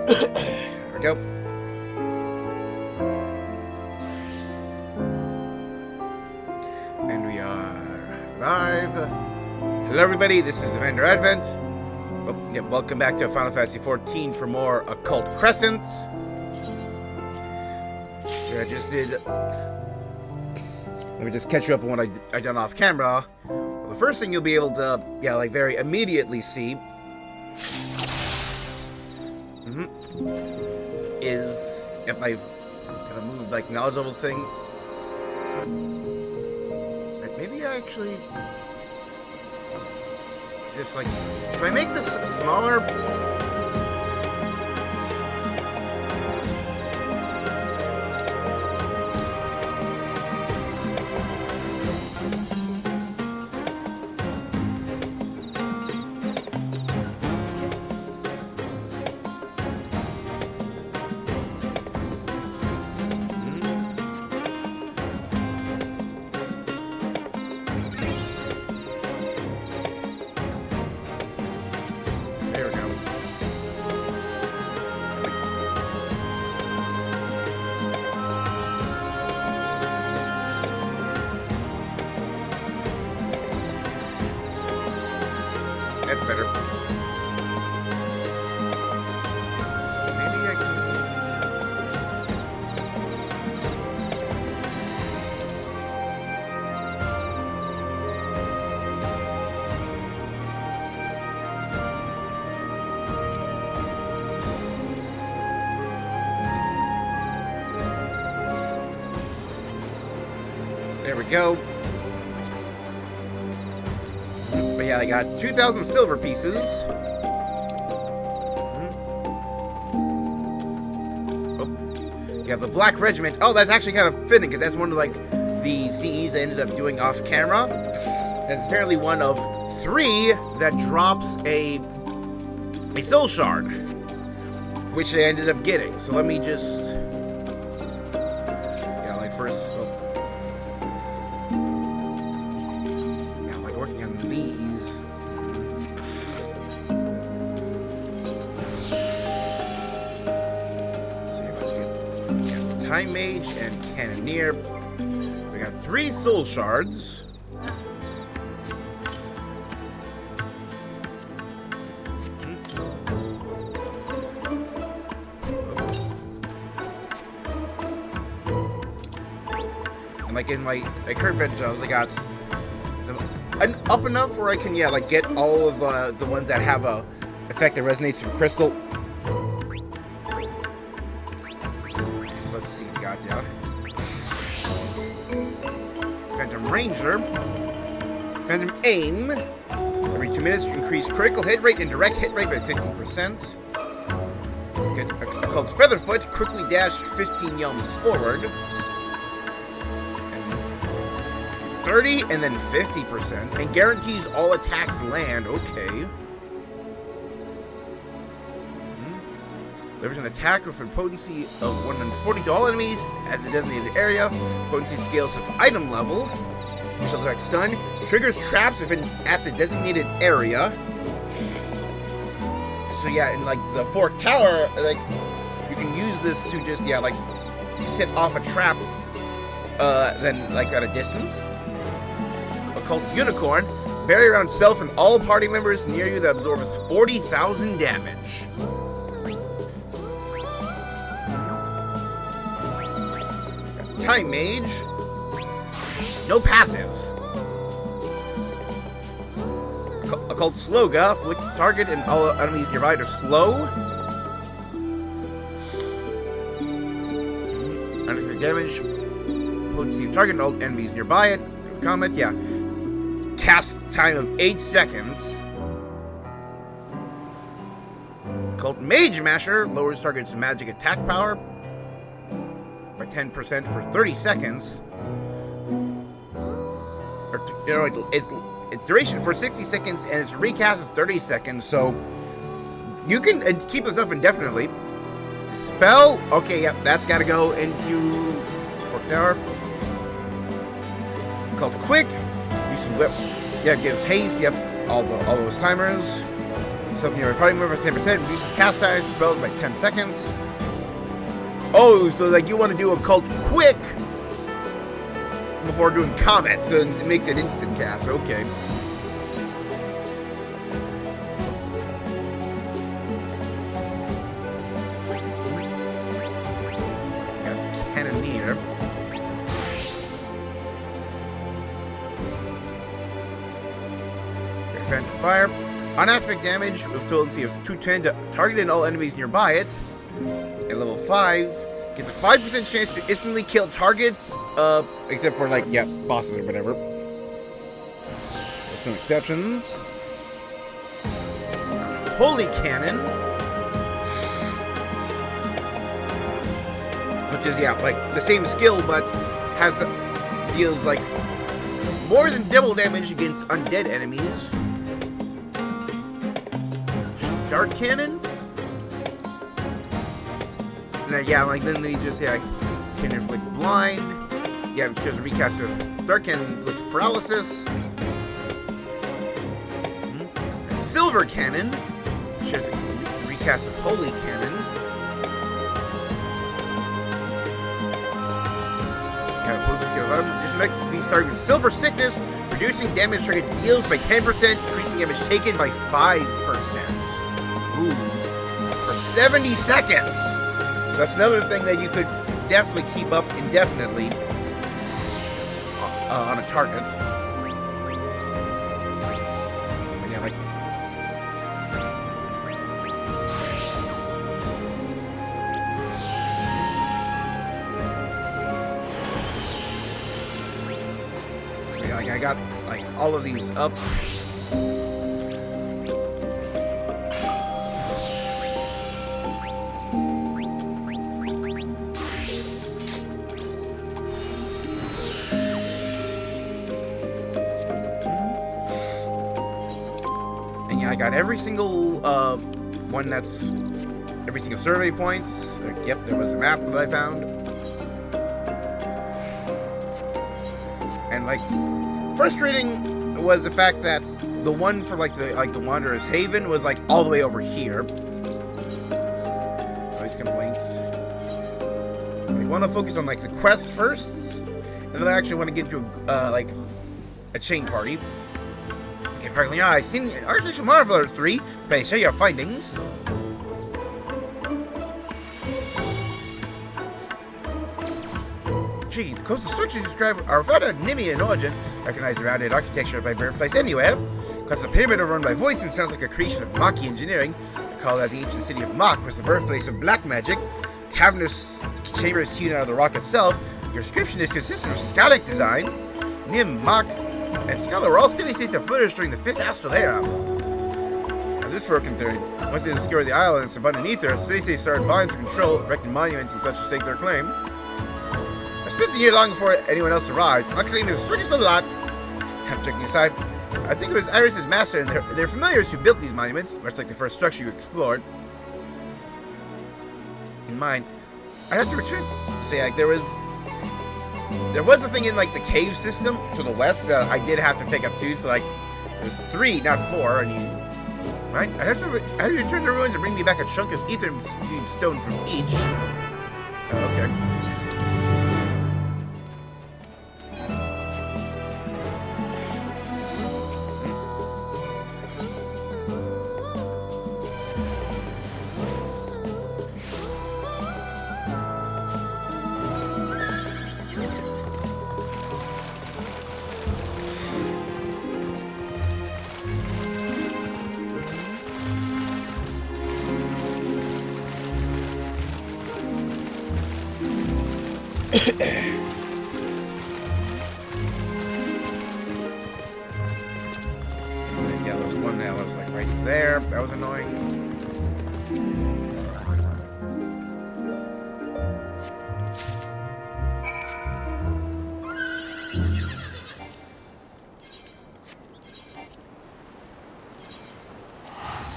There we go. And we are live. Hello everybody, this is Evander Advent. Oh, yeah, welcome back to Final Fantasy XIV for more Occult Crescent. Yeah, I just did... Let me just catch you up on what I done off camera. Well, the first thing you'll be able to, very immediately see is, I've kind of moved, knowledge level thing. Maybe I actually... Just, can I make this smaller? That's better. So maybe I can... There we go. But yeah, I got 2,000 silver pieces. Oh, you have the Black Regiment. Oh, that's actually kind of fitting because that's one of the CEs I ended up doing off camera. That's apparently one of 3 that drops a soul shard, which I ended up getting. So let me just first. Time Mage and Cannoneer. We got 3 soul shards. And in my current vintage, I got them up enough where I can get all of the ones that have a effect that resonates with crystal. Phantom Ranger, Phantom Aim. Every 2 minutes, increase critical hit rate and direct hit rate by 15%. Get Occult Featherfoot, quickly dash 15 yalms forward. And 30 and then 50%. And guarantees all attacks land. Okay. Delivers an attack with a potency of 140 to all enemies at the designated area. Potency scales with item level. Shall direct stun. Triggers traps at the designated area. So yeah, in the Fork Tower, you can use this to just set off a trap. Then at a distance. Occult Unicorn. Bury around self and all party members near you that absorbs 40,000 damage. Time Mage. No passives. Occult Sloga. Afflict the target and all enemies nearby to slow. Unnecessary damage. Potency of target and all enemies nearby it. Comment, yeah. Cast time of 8 seconds. Occult Mage Masher. Lowers target's magic attack power by 10% for 30 seconds. Or, it's duration for 60 seconds, and its recast is 30 seconds, so you can keep this up indefinitely. Spell, okay, yep, that's gotta go into Fork Tower. Called Quick. Use some whip. Yeah, it gives haste, yep, all those timers. Something you're probably moving by 10%. Reduces cast time spells by 10 seconds. Oh, so like you want to do occult quick before doing combat, so it makes it instant cast. Okay. Got Cannoneer. Phantom Fire. On aspect damage with potency of 210 to target and all enemies nearby it. At level 5, gets a 5% chance to instantly kill targets, except for like, yeah, bosses or whatever. There's some exceptions. Holy Cannon. Which is, yeah, like the same skill, but deals like more than double damage against undead enemies. Dart Cannon? Yeah, like then they just can inflict blind. Yeah, because recast of Dart Cannon inflicts paralysis. And Silver Cannon, which has a recast of Holy Cannon. Yeah, opposes skills. This makes these target with Silver Sickness, reducing damage target deals by 10%, increasing damage taken by 5%. Ooh, for 70 seconds. So that's another thing that you could definitely keep up indefinitely on a target. But yeah, like so yeah, like I got like all of these up. I got every single one that's every single survey point. Yep, there was a map that I found. And like frustrating was the fact that the one for like the Wanderer's Haven was like all the way over here. Noise complaints. We want to focus on like the quest first, and then I actually want to get into like a chain party. Apparently, I've seen Artificial Marveler 3. May I share your findings? Gee, the coastal structures described are without a Nimian origin. Recognize the rounded architecture of my birthplace anywhere. Because the pyramid overrun by voids and sounds like a creation of Maki engineering. Recall that the ancient city of Mach was the birthplace of black magic. Cavernous chambers hewn out of the rock itself. Your description is consistent with Skaldic design. Nim, Mach, and Scala were all city-states that flourished during the 5th Astral Era. As this broken theory, once they discovered the island and its abundant ether, city-states started vying for control, erecting monuments and such to stake their claim. I was here long before anyone else arrived. My claim is the strictest of the lot. I'm checking aside. I think it was Iris' master and their familiars who built these monuments, much like the first structure you explored. In mind, I had to return. So yeah, there was a thing in like the cave system to the west that I did have to pick up too. So like, there's 3, not 4, and you, right? I had to return to the ruins and bring me back a chunk of ether stone from each. Oh, okay. Yeah, there was one that was like right there. That was annoying.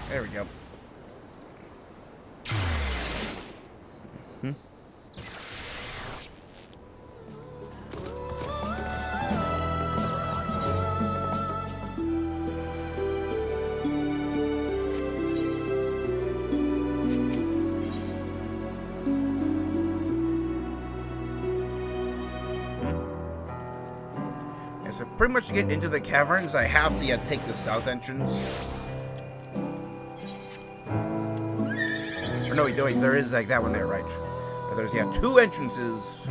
There we go. so pretty much to get into the caverns, I have to take the south entrance. Or no, wait, there is like that one there, right? There's, two entrances.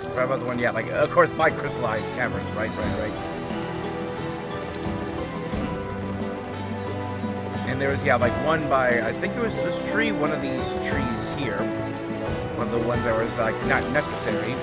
Forgot about the one, like, of course, by crystallized caverns, right. And there was, like, one by, I think it was this tree, one of these trees here. One of the ones that was, like, not necessary.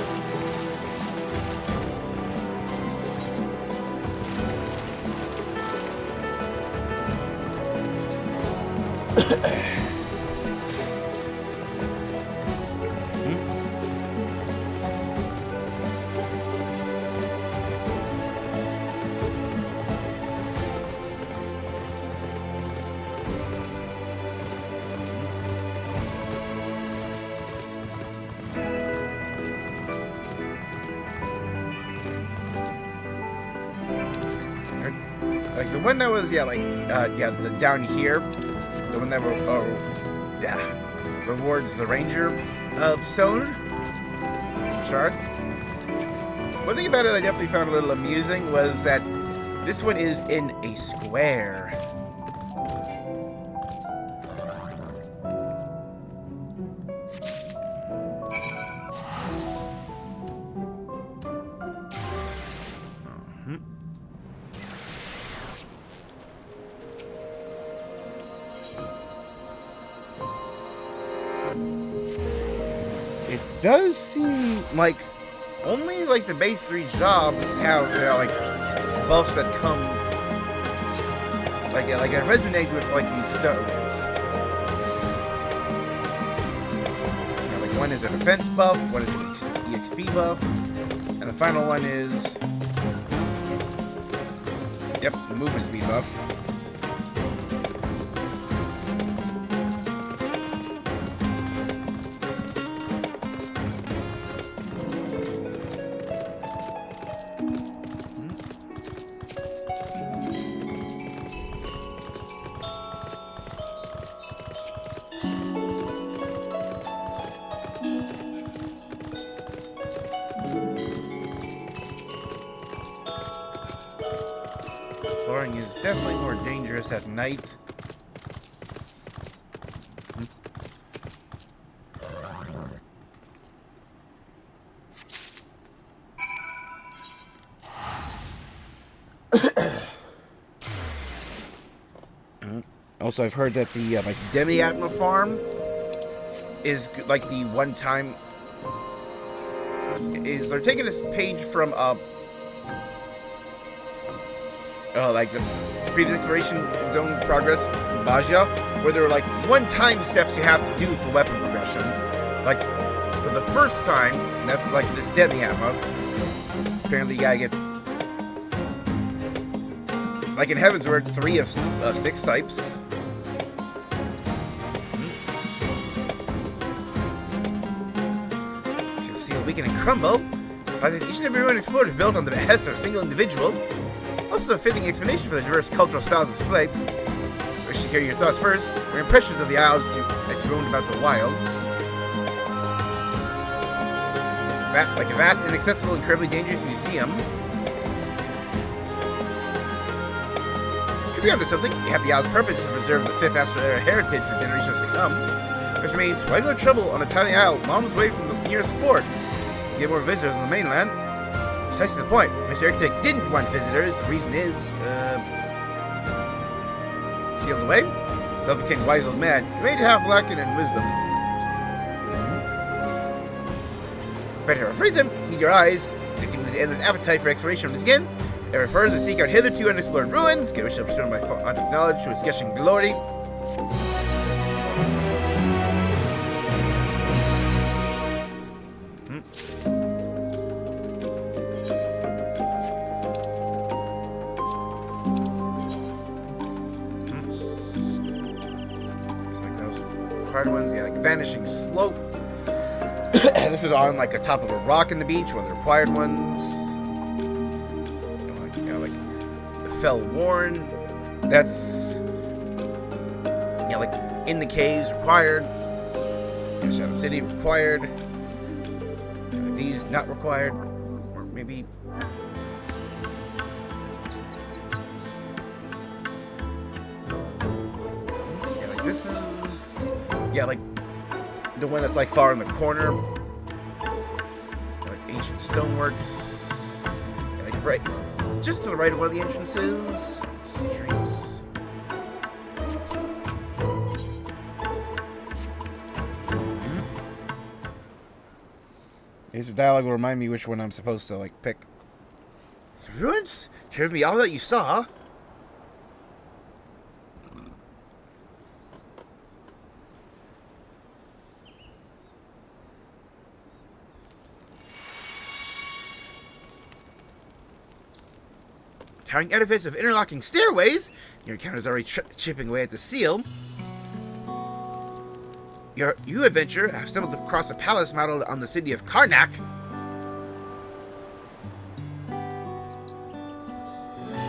Like the one that was, the down here, the one that rewards the ranger stone shard. One thing about it I definitely found a little amusing was that this one is in a square. It does seem like only like the base 3 jobs have like buffs that come like I resonate with like these stones. Like one is a defense buff, one is an EXP buff, and the final one is the movement speed buff. Exploring is definitely more dangerous at night. Also, I've heard that the like Demi-Atma farm is like the one time is they're taking this page from like the previous exploration zone progress Bajia, where there were like one-time steps you have to do for weapon progression. Like for the first time, and that's like this Demi-Atma. Apparently, you gotta get like in Heaven's Word 3 of 6 types. Weaken and crumble, but each and every one explored is built on the behest of a single individual. Also a fitting explanation for the diverse cultural styles displayed. I wish to hear your thoughts first. Your impressions of the Isles as you roamed about the wilds. Like a vast, inaccessible, incredibly dangerous museum. Could be onto something. You have the Isle's purpose to preserve the 5th Astral heritage for generations to come. There remains regular trouble on a tiny isle, miles away from the nearest port. Get more visitors on the mainland. Precisely the point. Mr. Architect didn't want visitors. The reason is, sealed away. Self-became wise old man. You may have lacking in wisdom. Better afraid them. Need your eyes. They seem with this endless appetite for exploration from the skin. They refer to seek out hitherto unexplored ruins. Get which shall bestow my font of knowledge to his gushing glory. Ones, like vanishing slope. This is on like a top of a rock in the beach, one of the required ones. Like the Fell Warren. That's like in the caves required. Shadow City required. These not required, or maybe. Yeah, like this is. Yeah, like the one that's like far in the corner. Like ancient stoneworks. Yeah, like right, just to the right of one of the entrances. Streets. This dialogue will remind me which one I'm supposed to, like, pick. Some ruins? Share with me all that you saw. Towering edifice of interlocking stairways. Your encounter's already chipping away at the seal. You adventure have stumbled across a palace modeled on the city of Karnak.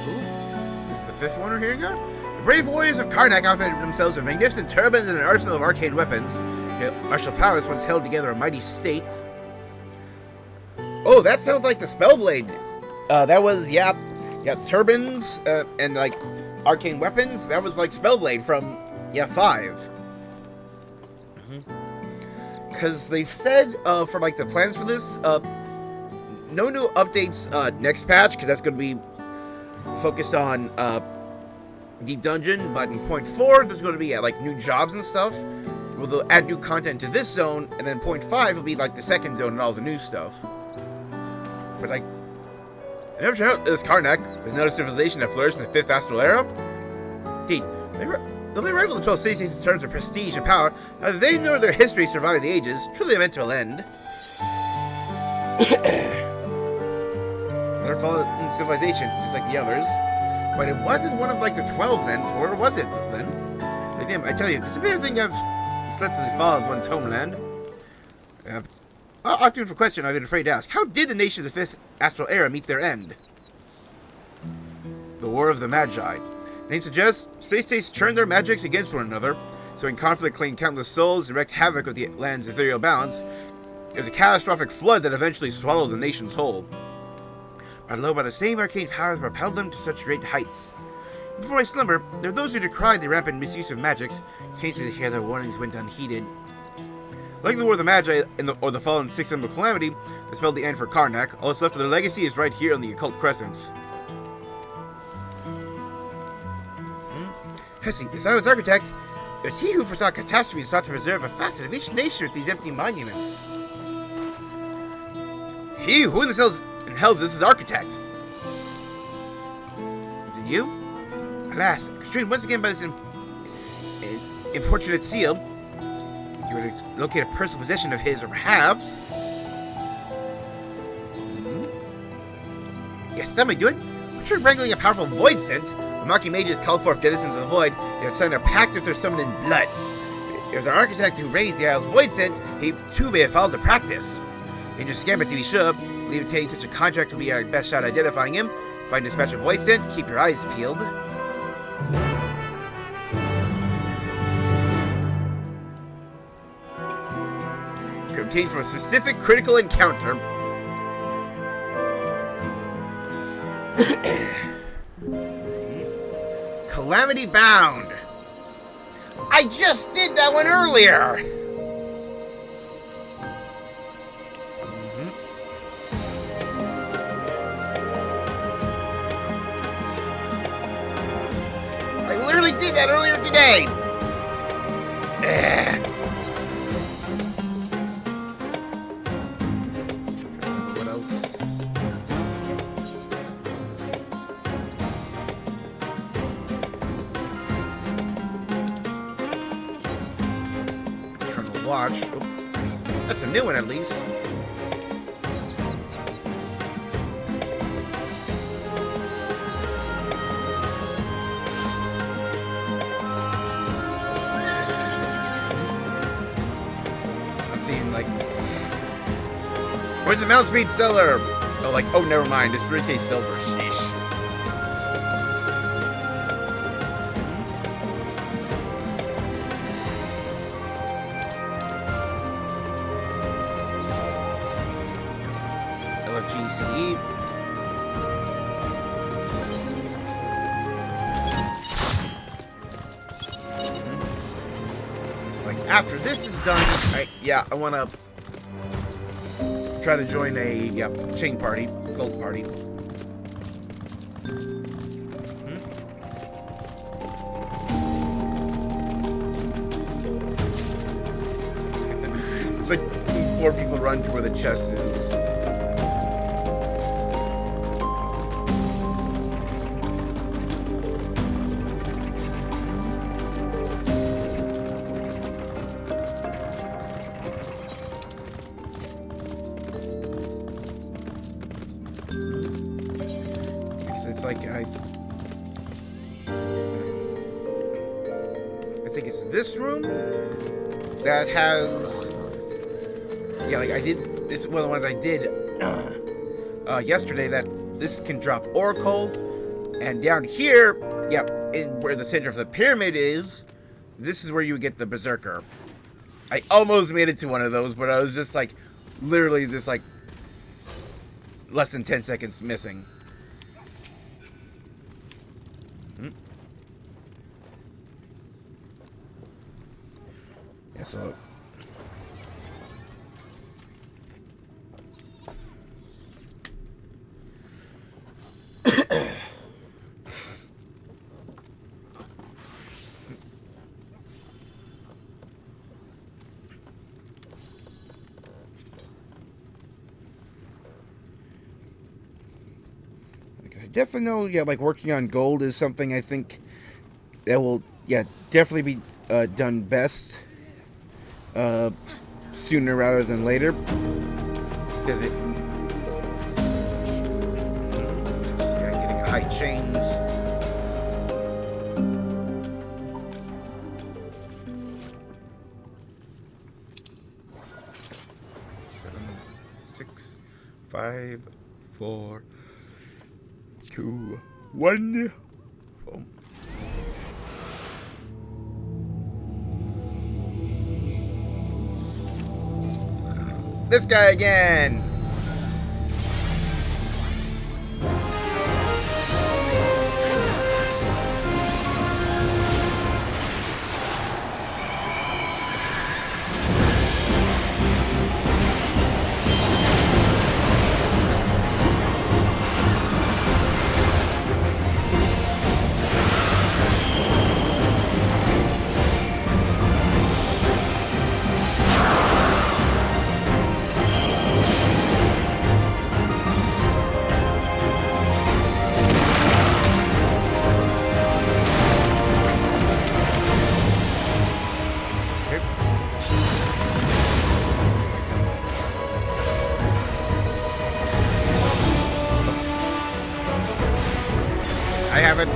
Ooh, this is the fifth one we're hearing of? The brave warriors of Karnak outfitted themselves with magnificent turbans and an arsenal of arcane weapons. Martial powers once held together a mighty state. Oh, that sounds like the Spellblade. That was, yeah, turbans and, like, arcane weapons. That was like Spellblade from, yeah, 5. Because they've said for like the plans for this, no new updates next patch, because that's going to be focused on Deep Dungeon. But in 0.4, there's going to be like new jobs and stuff. Well, they'll add new content to this zone, and then 0.5 will be like the second zone and all the new stuff. But like, I never checked out this Karnak. There's another civilization that flourished in the 5th Astral Era. Indeed, though they rival the 12 cities in terms of prestige and power, neither they nor their history survived the ages. Truly meant to end. Another fallen civilization, just like the others. But it wasn't one of like the 12 then, so where was it then? Like, damn, I tell you, it's a better thing I've slept to the fall of one's homeland. Opting for a question I've been afraid to ask. How did the nation of the 5th Astral Era meet their end? The War of the Magi. Name suggests, states turned their magics against one another, so in conflict claimed countless souls and wreaked havoc with the land's ethereal balance. It was a catastrophic flood that eventually swallowed the nations whole. Brought low by the same arcane powers that propelled them to such great heights. Before I slumber, there are those who decried the rampant misuse of magics, occasionally to hear their warnings went unheeded. Like the War of the Magi or the fallen Sixth Ember Calamity that spelled the end for Karnak, all that's left of their legacy is right here on the Occult Crescent. Hesse, the Silent Architect, it was he who foresaw catastrophe and sought to preserve a facet of each nation with these empty monuments. He who in the hells is his architect. Is it you? Alas, constrained once again by this importunate seal, you were to locate a personal possession of his, or perhaps... Yes, that might do it. What you're wrangling a powerful void scent? When mocking mages called forth denizens of the void, they would sign a pact with their summoned in blood. It was our architect who raised the Isle's void scent. He too may have followed the practice. Dangerous gambit to be sure. Believe obtaining such a contract will be our best shot identifying him. Find a special void scent, keep your eyes peeled. Obtained from a specific critical encounter. Calamity Bound. I just did that one earlier. I literally did that earlier today. What else? Watch. Oh, that's a new one at least. I'm seeing like, where's the Mount Speed Cellar? Oh, like, oh, never mind. It's 3K silver. Sheesh. BCE. So, like, after this is done, I want to try to join a chain party, cult party. It's like 4 people run to where the chest is. It's like I think it's this room that has like I did this one of the ones I did yesterday, that this can drop Oracle, and down here in where the center of the pyramid is, this is where you get the Berserker. I almost made it to one of those, but I was just like literally just like less than 10 seconds missing. Yeah, so I definitely know, like working on gold is something I think that will, definitely be done best sooner rather than later. Because it, getting high chains. Seven, 6, 5, 4, 2, 1. Boom. This guy again. I haven't.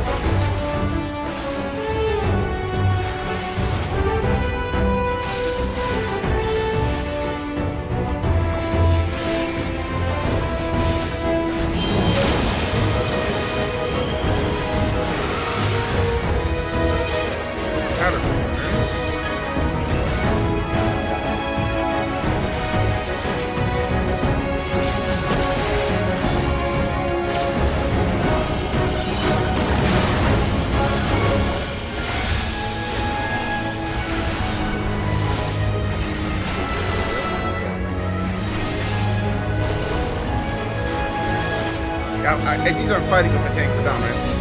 It's either fighting with the tanks or dominance.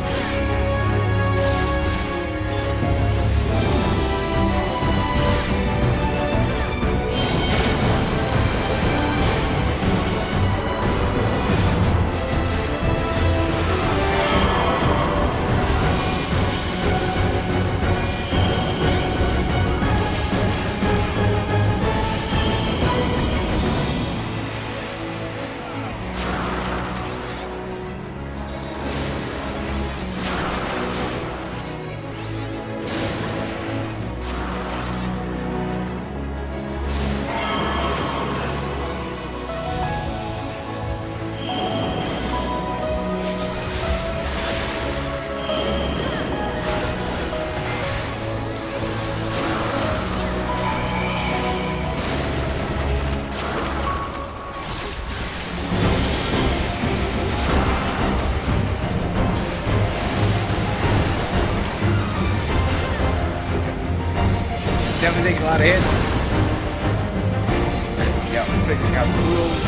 definitely taking a lot of hits. Yeah, we're figuring out the rules.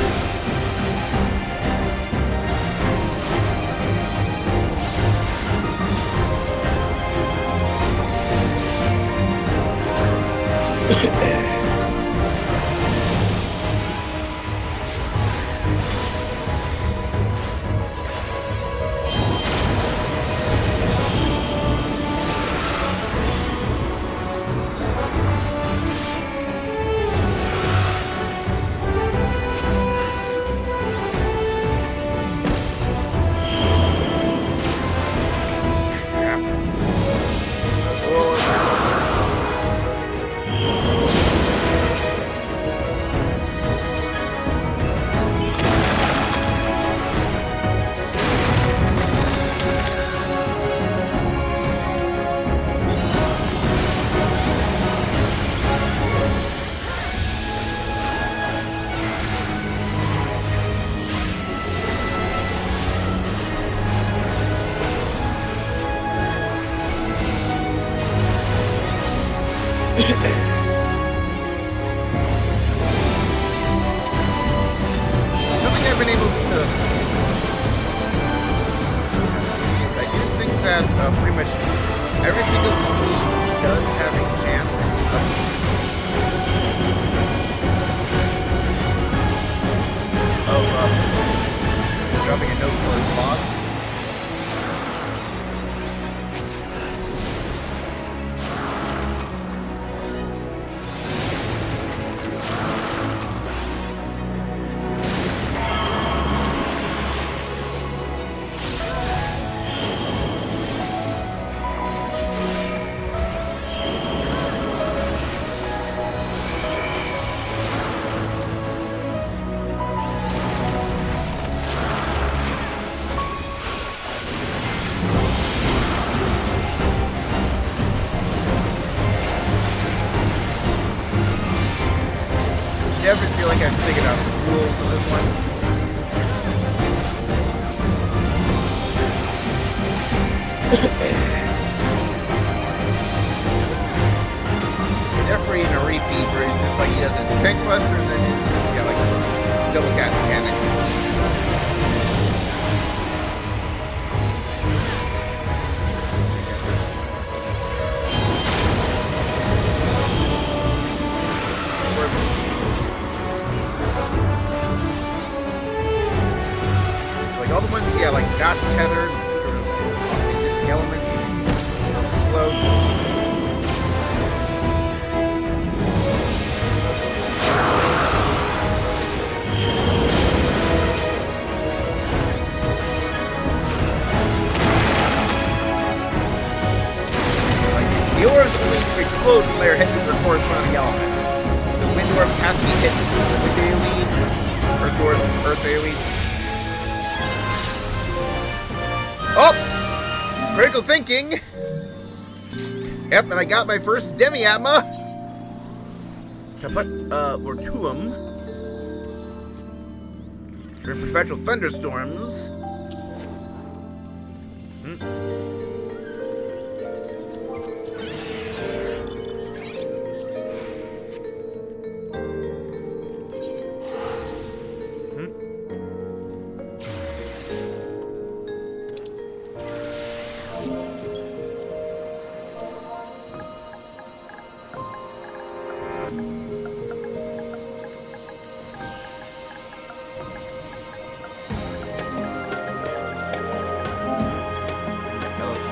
Pretty much every single team does have a chance of dropping a note for his boss. I definitely feel like I'm thinking out the rules for this one. Definitely in a repeat where it's just like he does his Tank Buster and then his like double cast mechanic. All the ones, like not tethered, sort of just elements, float. Like, the auras only explode when they're hit with their corresponding element. The wind orb has to be hit with the daily, earth orb, earth daily. Oh! Critical thinking! Yep, and I got my first Demi-Atma. Or two of them. During perpetual thunderstorms.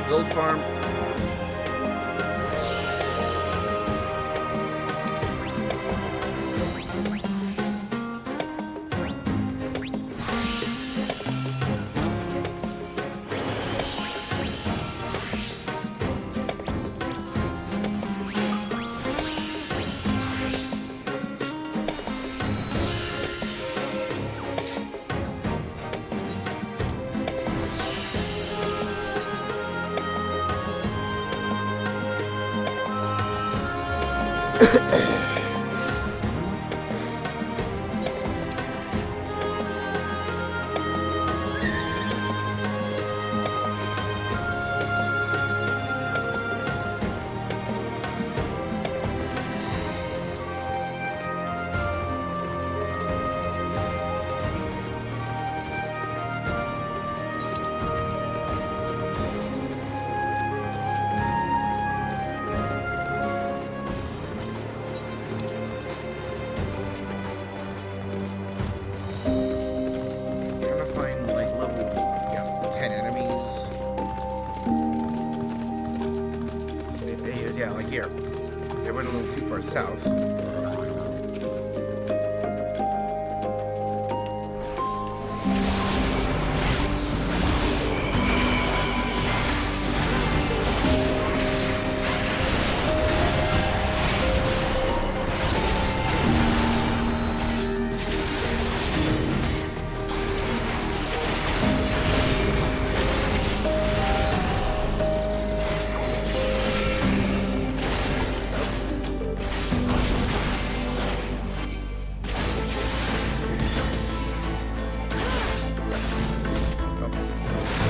Gold farm. Yeah, like here. They went a little too far south.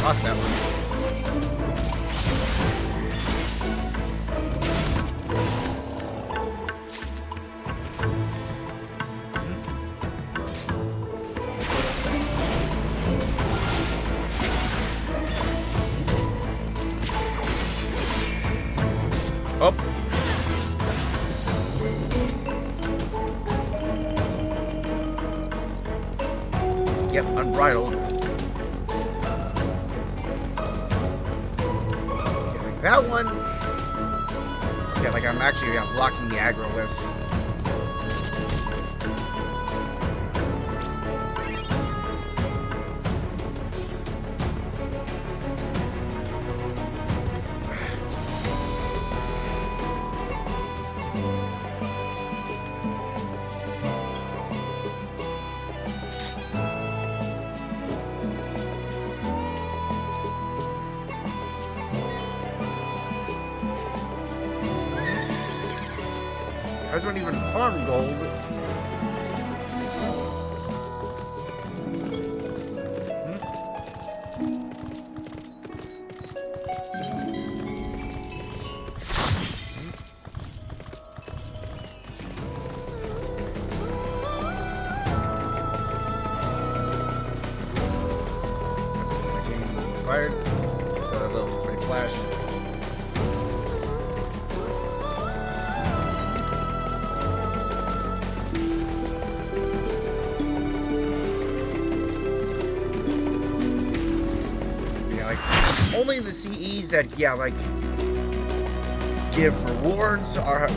Lost that one. Oh. Yep, unbridled. That one, yeah, like I'm actually blocking the aggro list. I don't even farm gold. Inspired. So that little pretty flash. Only the CEs that, yeah, like, give rewards are,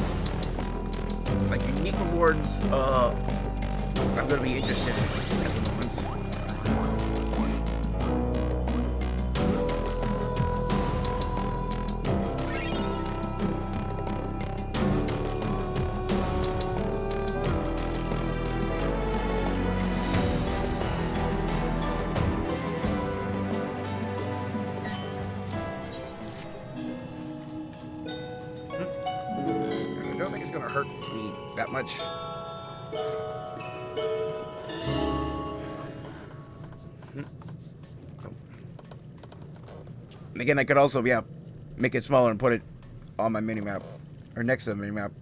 like, unique rewards, I'm gonna be interested in at the moment. I don't think it's gonna hurt me that much. And again, I could also, yeah, make it smaller and put it on my mini-map, or next to the mini-map.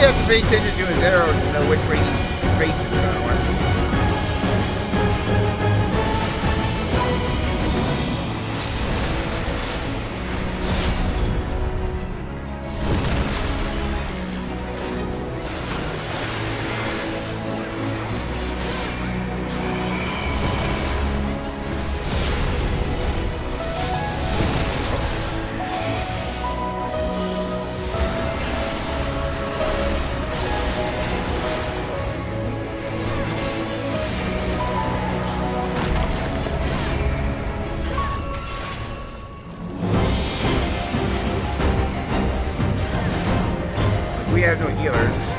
Have to pay attention to his arrows to know which way he's facing. We have no healers.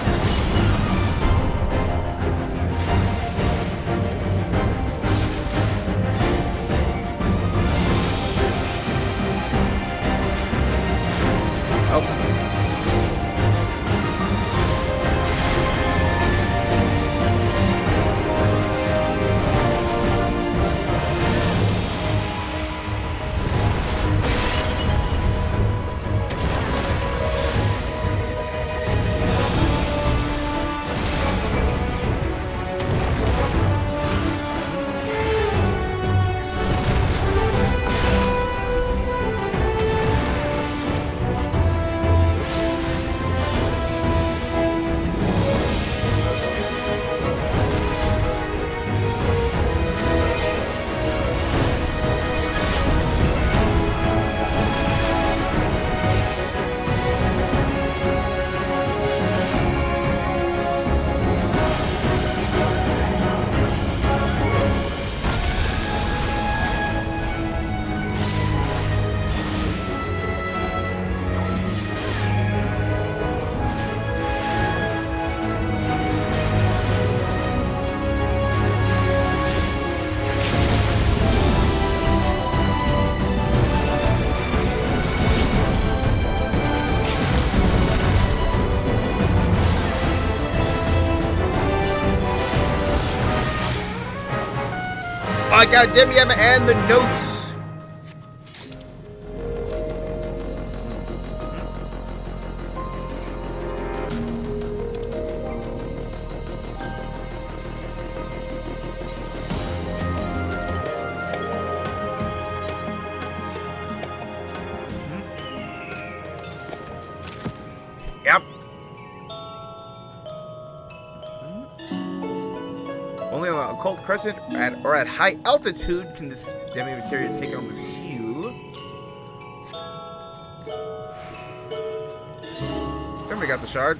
I got a WM and the notes. Yep. Only on the Occult Crescent or at high altitude can this demi material take on this hue. Somebody got the shard.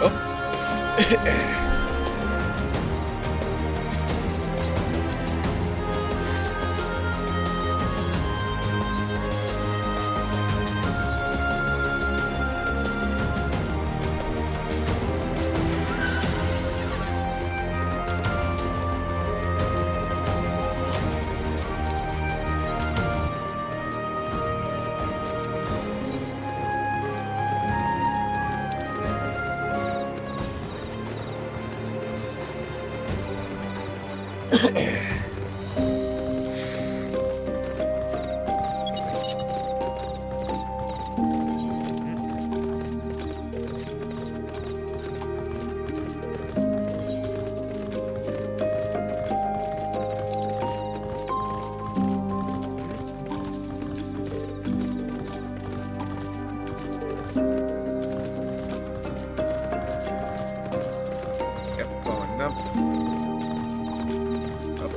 Oh.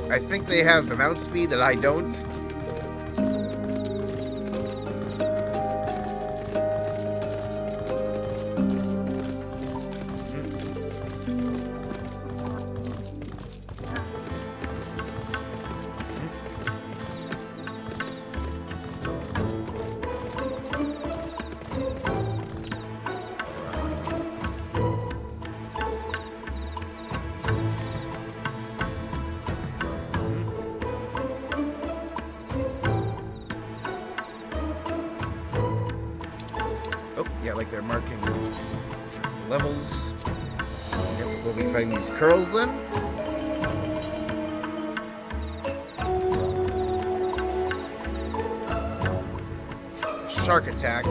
I think they have the mount speed that I don't. Yeah, like they're marking levels. Yep, we'll be fighting these curls then. Shark attack.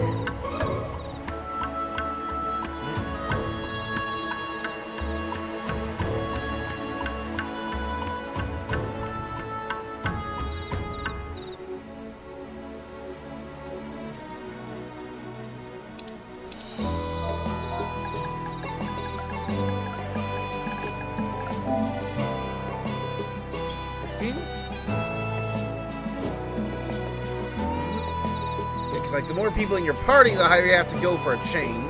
Like, the more people in your party, the higher you have to go for a chain.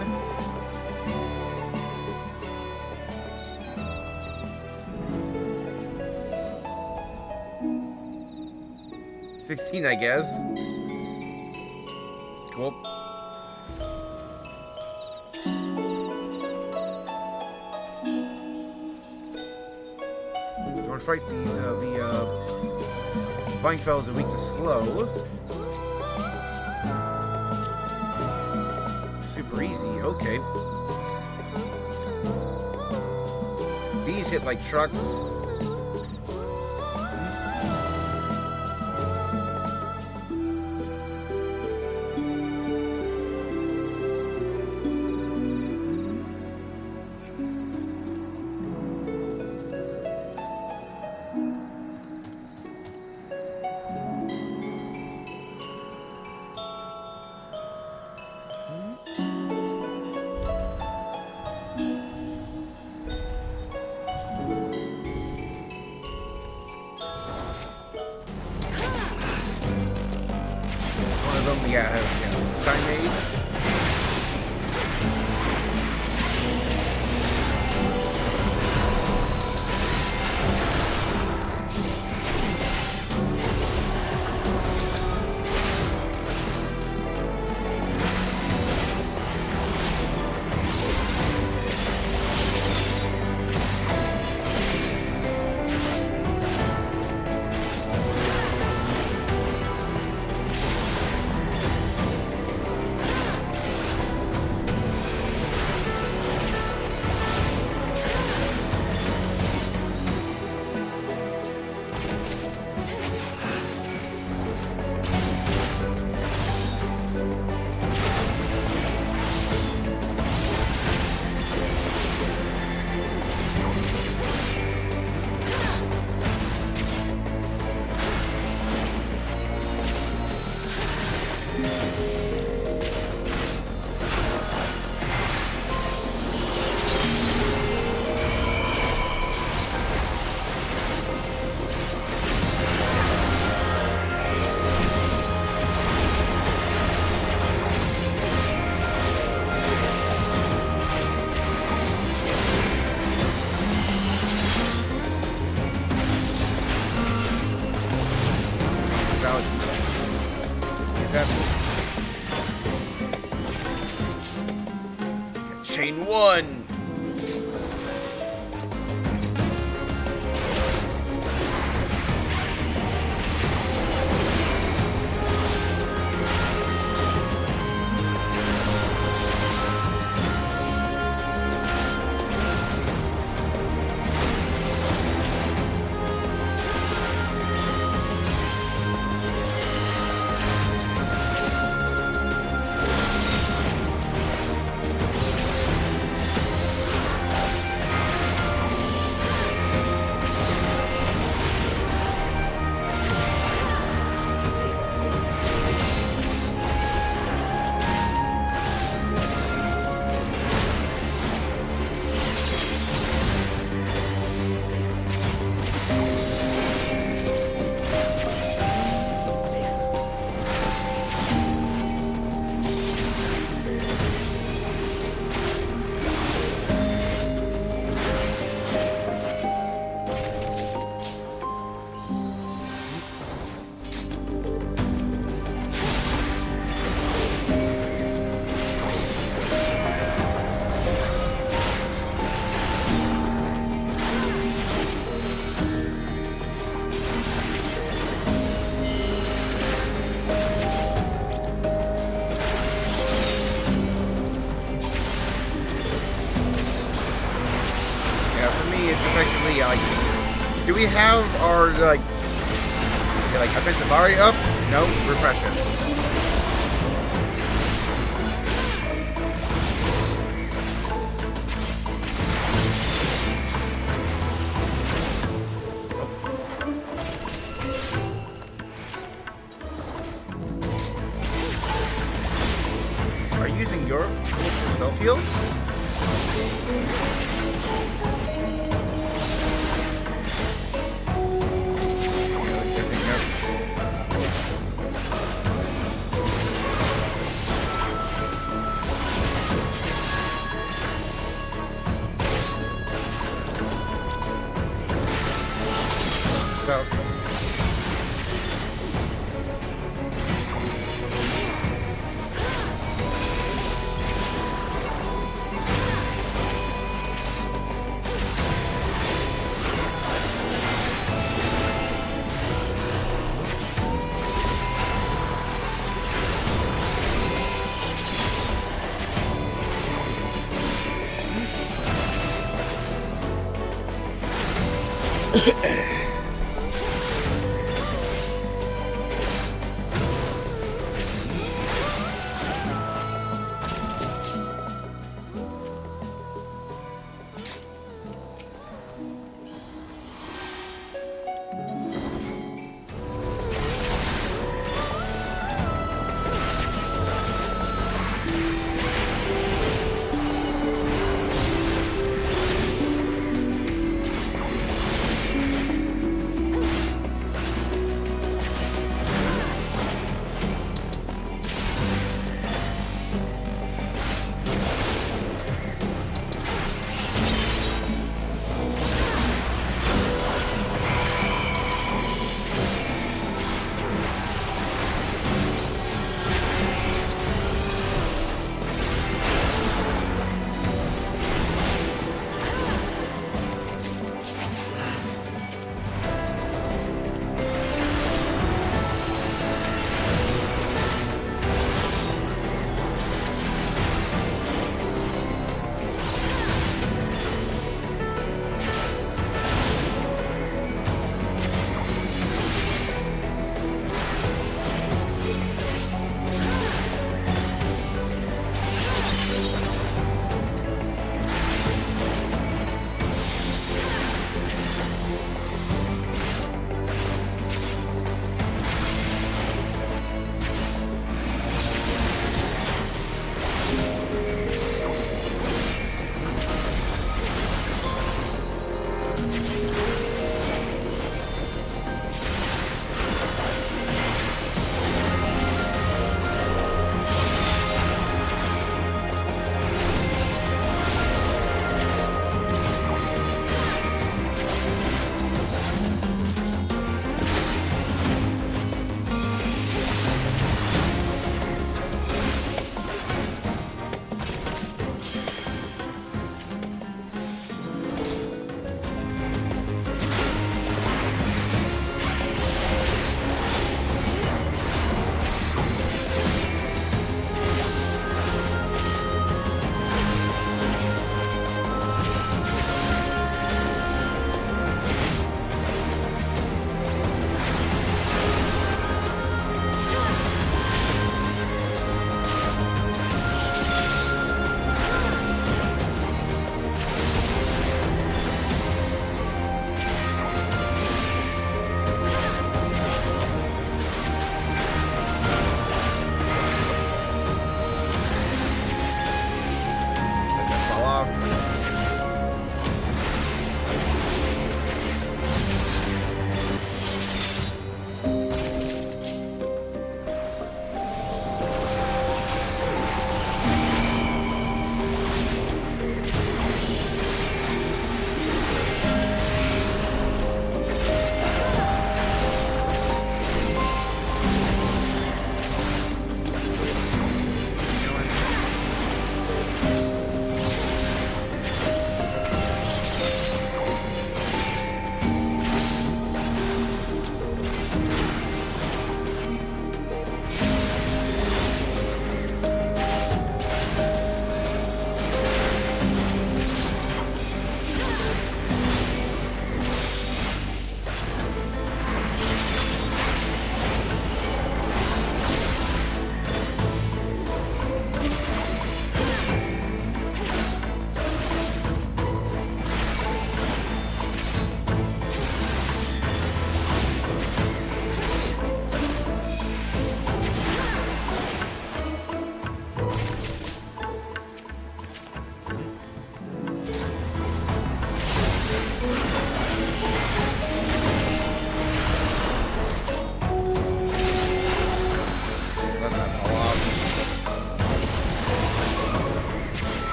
$16, I guess. Cool. Don't fight these, the flying fellows are weak to slow. Super easy, okay. These hit like trucks. Yeah, time age. is effectively like. Do we have our like offensive area up? No, refresh it. Are you using your self-heals?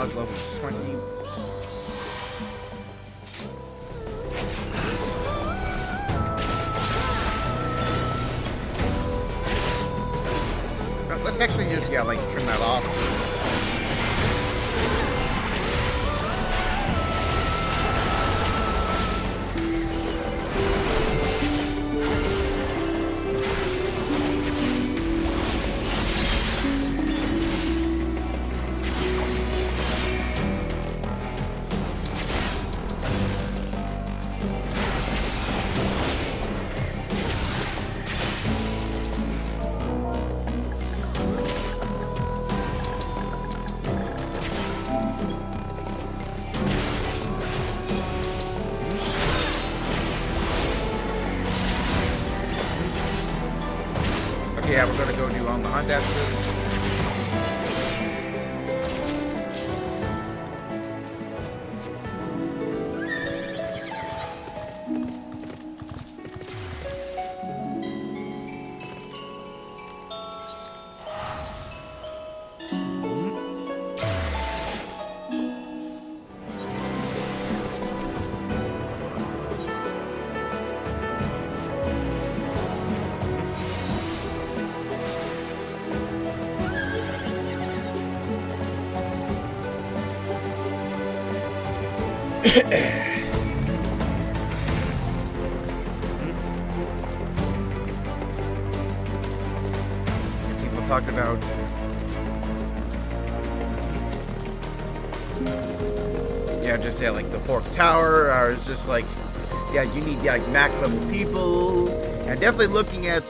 Fog level 20. Let's actually just, yeah, like, turn that off. Yeah, we're gonna go do on the hunt after this. People talked about like the Fork Tower, or it's just like, yeah, you need like max level people, and definitely looking at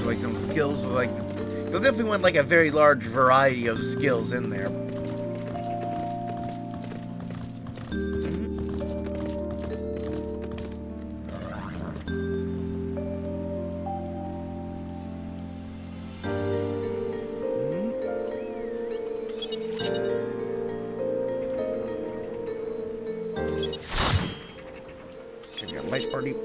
like some of the skills, like you'll definitely want like a very large variety of skills in there. Okay, we got light party.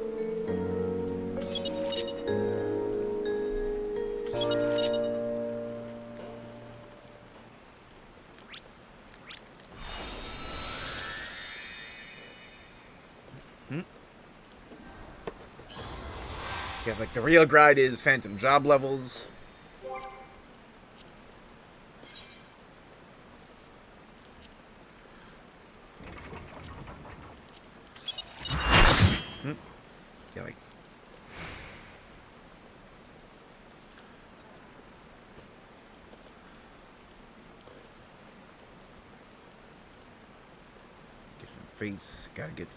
Yeah, like the real grind is phantom job levels. Yeah, like get some face. Gotta get.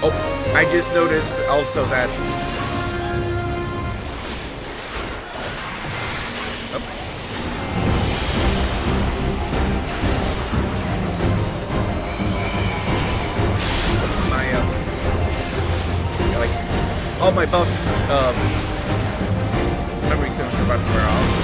Oh, I just noticed also that. Oh. My like all my buffs, memory stones are about to wear off.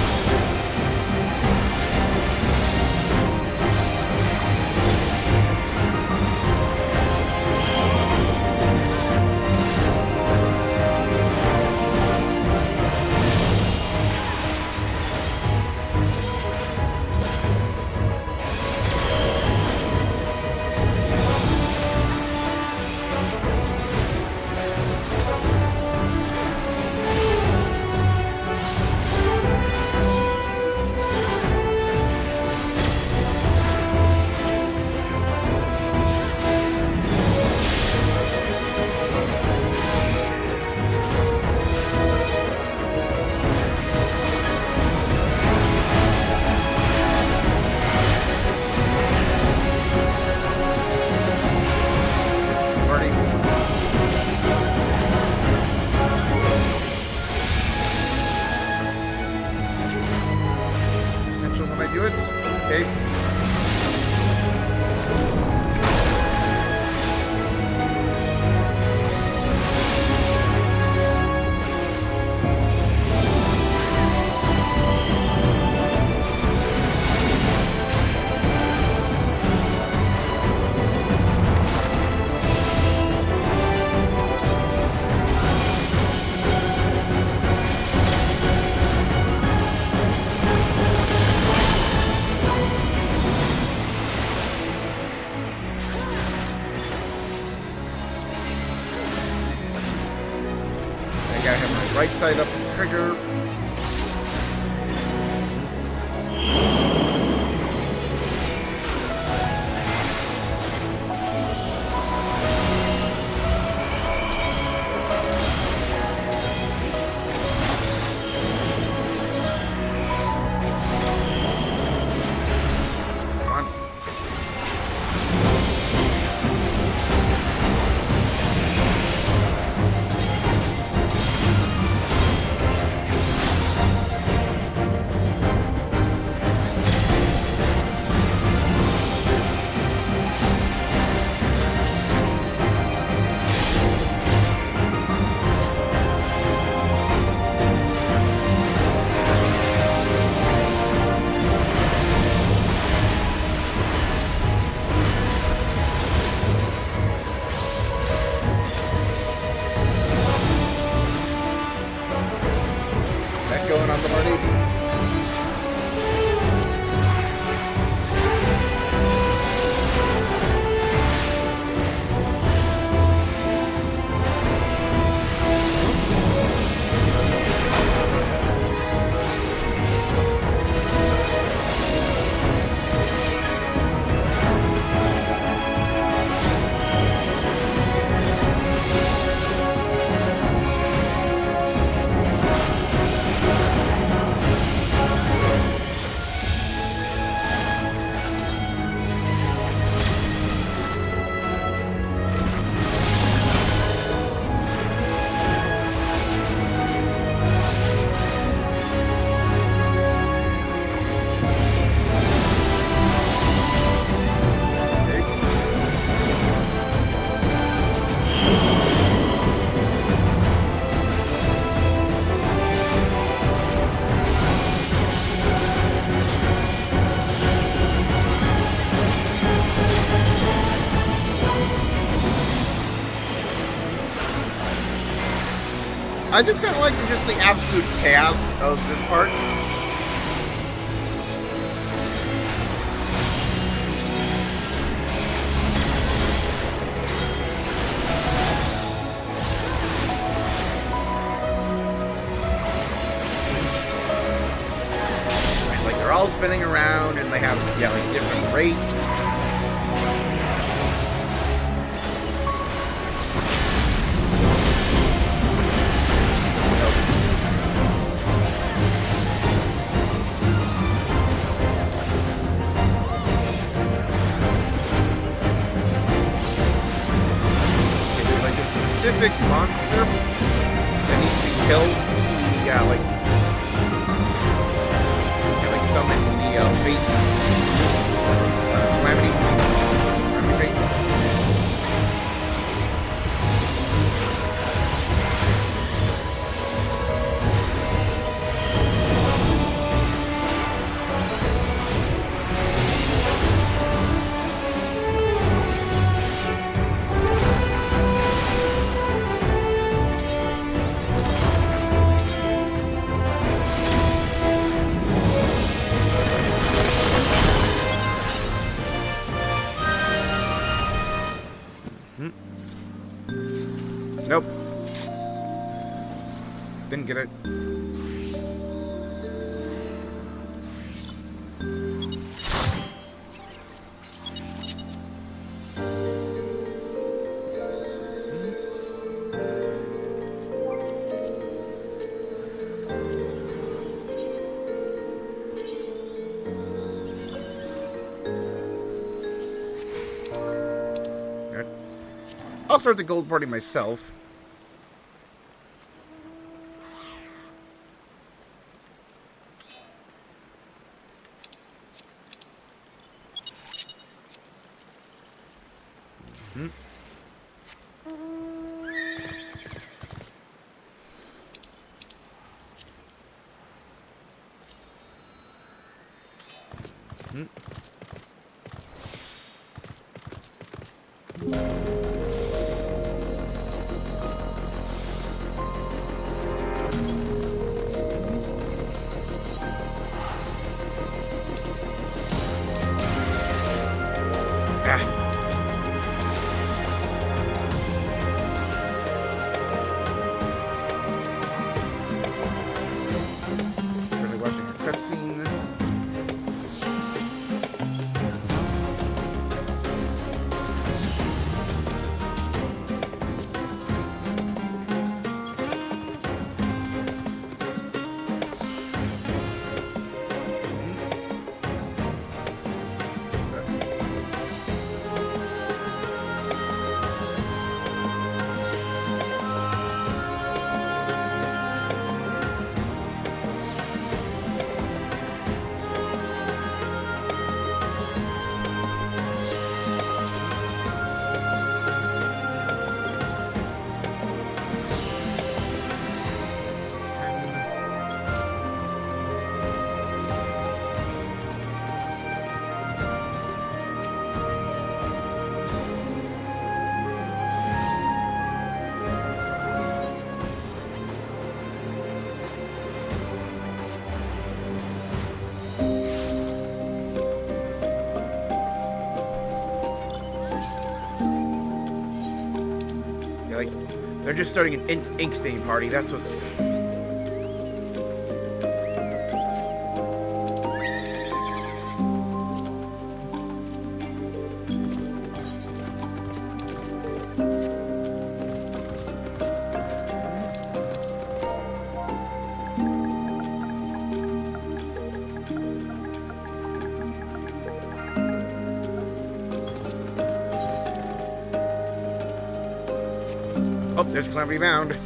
When I do it, okay. I have my right side up and trigger. Going on the money. I do kind of like just the absolute chaos of this part. Like they're all spinning around and they have like different rates. Specific monster that needs to be killed to, like summon the fate, calamity fate. Nope. Didn't get it. I'll start the gold party myself. They're just starting an ink stain party. That's what's... Oh, there's Calamity Mound.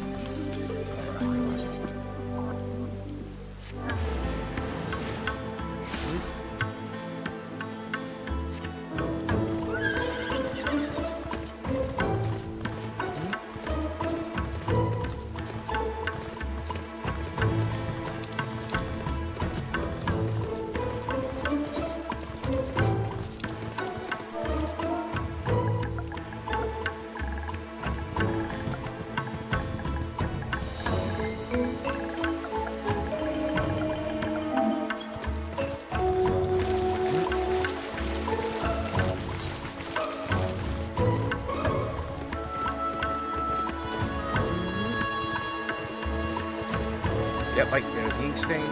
Yep, like there's the ink stain.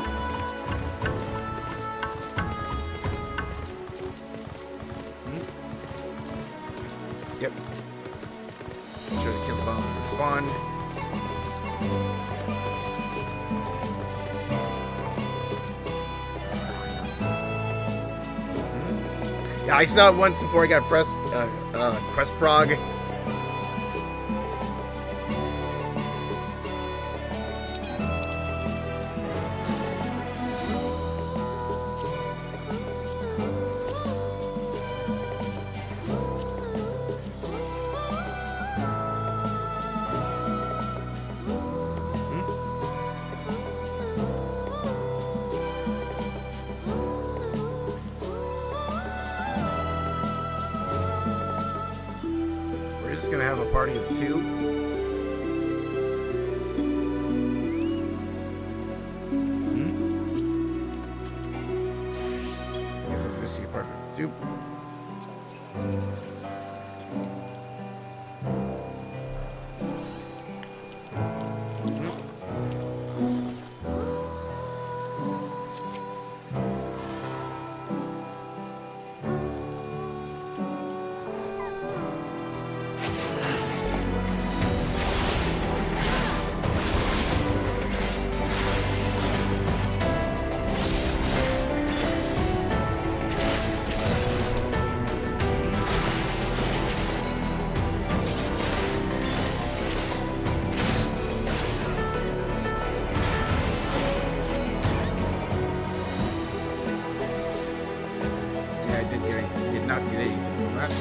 Yep. Make sure to kill the bomb and spawn. Yeah, I saw it once before I got Crest Prog. Gonna have a party of 2. Here's a see apartment of 2. Did not get anything from that.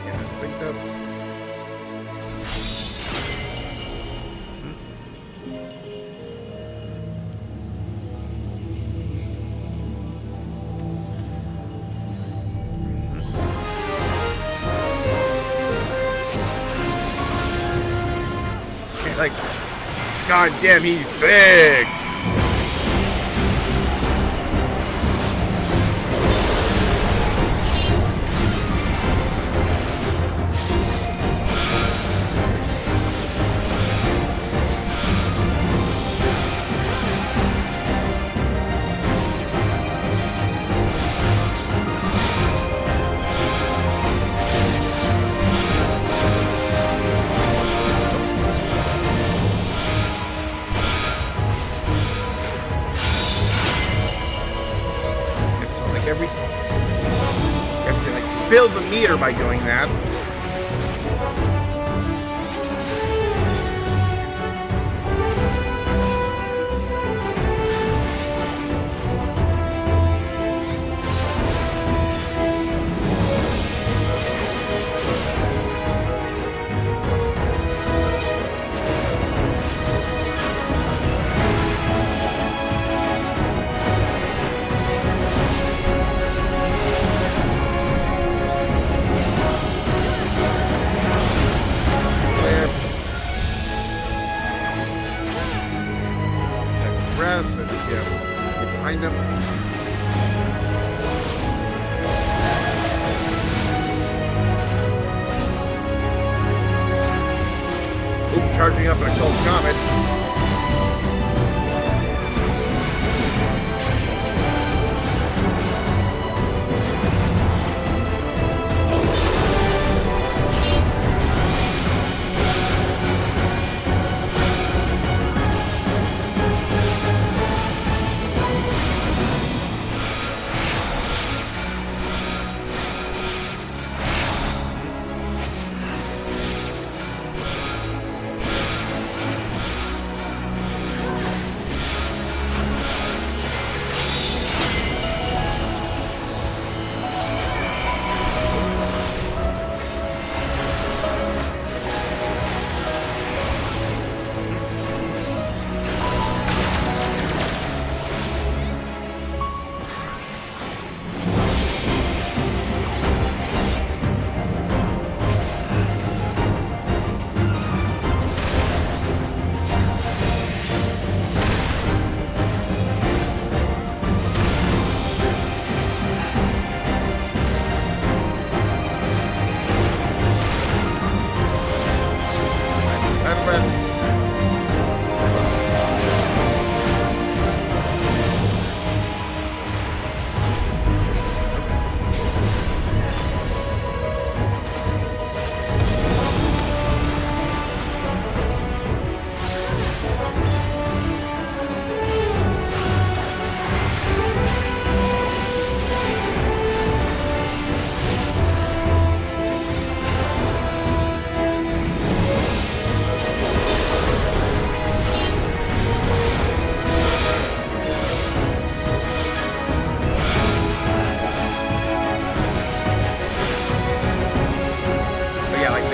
Yeah, it's like this. Like, god damn, he's big. You have to like fill the meter by doing that. charging up an Occult Comet.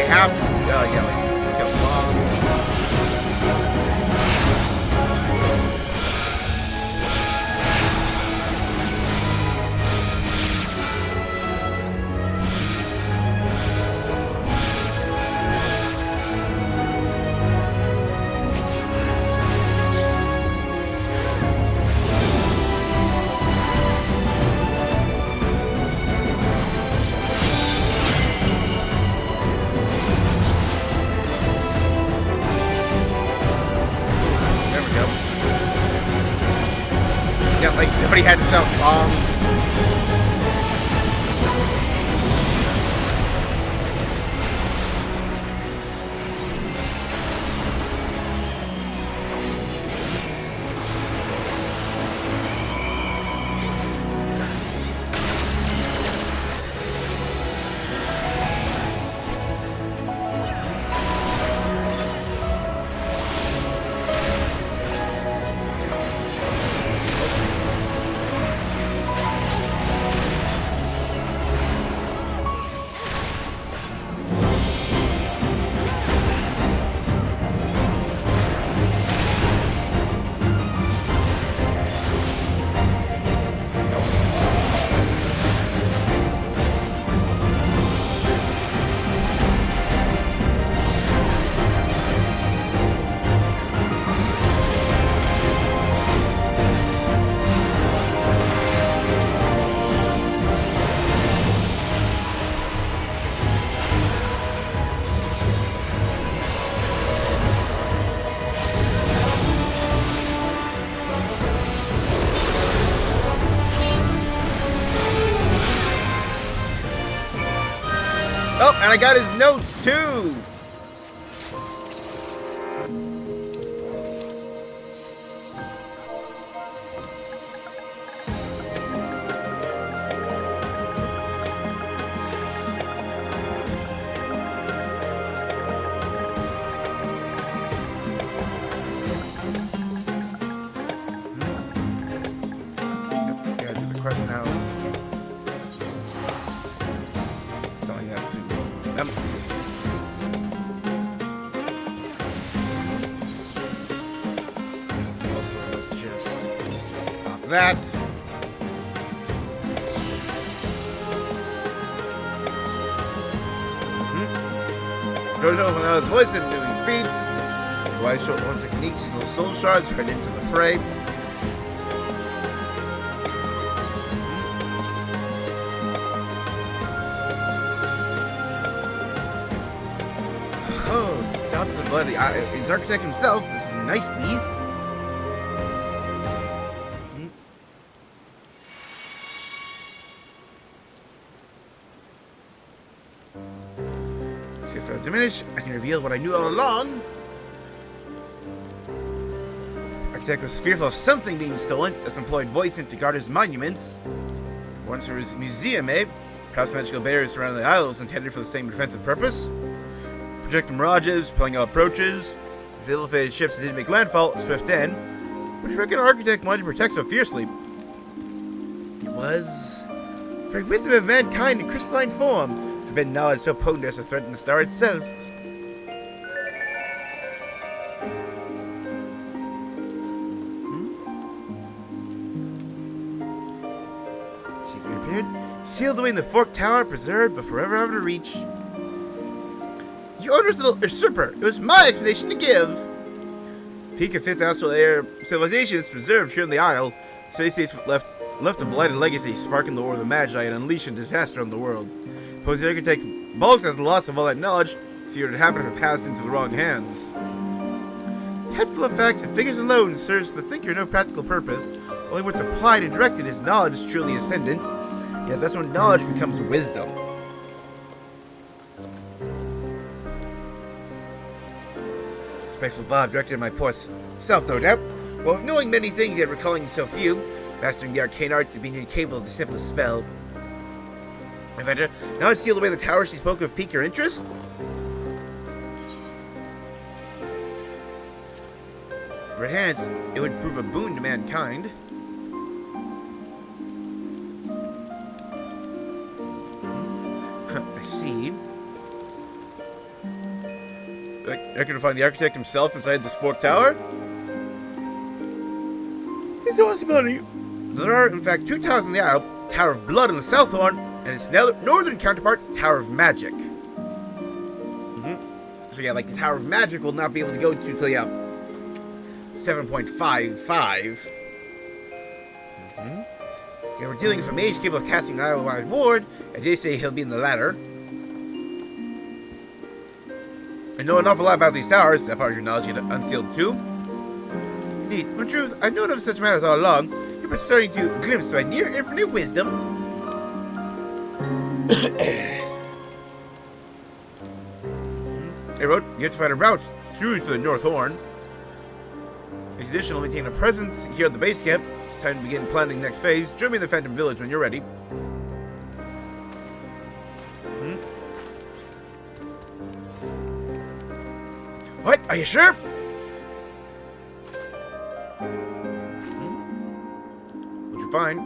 Have to, like, kill bombs. Yeah, like somebody had to sell bombs. Oh, and I got his notes too. Yeah, do the quest now. Also, let's just pop that. Jojo went out his voice and doing feats. Why short one techniques, use those soul shards right into the fray. Oh, Dr. blood of his architect himself. This is nicely. See if I diminish, I can reveal what I knew all along. Architect was fearful of something being stolen, thus employed voicing to guard his monuments. Once for his museum, perhaps magical barriers surrounding the isle was intended for the same defensive purpose. Projecting mirages, playing out approaches, with ill-fated ships that didn't make landfall at Swift End. What do you reckon an architect wanted to protect so fiercely? It was for the wisdom of mankind in crystalline form, forbidden knowledge so potent as to threaten the star itself. She's reappeared, sealed away in the forked tower, preserved but forever out of reach. You owner's little usurper, it was my explanation to give. Peak of 5th astral air civilization is preserved here in the Isle. Space states left a blighted legacy, sparking the war of the Magi and unleashing disaster on the world. Suppose the architect balked at the loss of all that knowledge, feared it happened if it passed into the wrong hands. Head full of facts and figures alone serves the thinker no practical purpose. Only what's applied and directed is knowledge is truly ascendant. Yet that's when knowledge becomes wisdom. Spiteful Bob directed at my poor self, no doubt. Well, with knowing many things yet recalling so few, mastering the arcane arts and being incapable of the simplest spell. Inventor, now it's sealed away the tower she spoke of pique your interest? Red hands, it would prove a boon to mankind. I see. I can find the architect himself inside this forked tower? It's a possibility. There are, in fact, 2 towers in the Isle. Tower of Blood in the South Horn, and its northern counterpart, Tower of Magic. So yeah, like the Tower of Magic will not be able to go to until 7.55. Yeah, we're dealing with a mage capable of casting an isle-wide ward, and they say he'll be in the latter. I know an awful lot about these towers. That part of your knowledge yet unsealed too. Indeed, in truth, I've known of such matters all along. You've been starting to glimpse my near infinite wisdom. I wrote, you have to find a route through to the North Horn. In addition, will maintain a presence here at the base camp. It's time to begin planning the next phase. Join me in the Phantom Village when you're ready. What? Are you sure? What'd you find?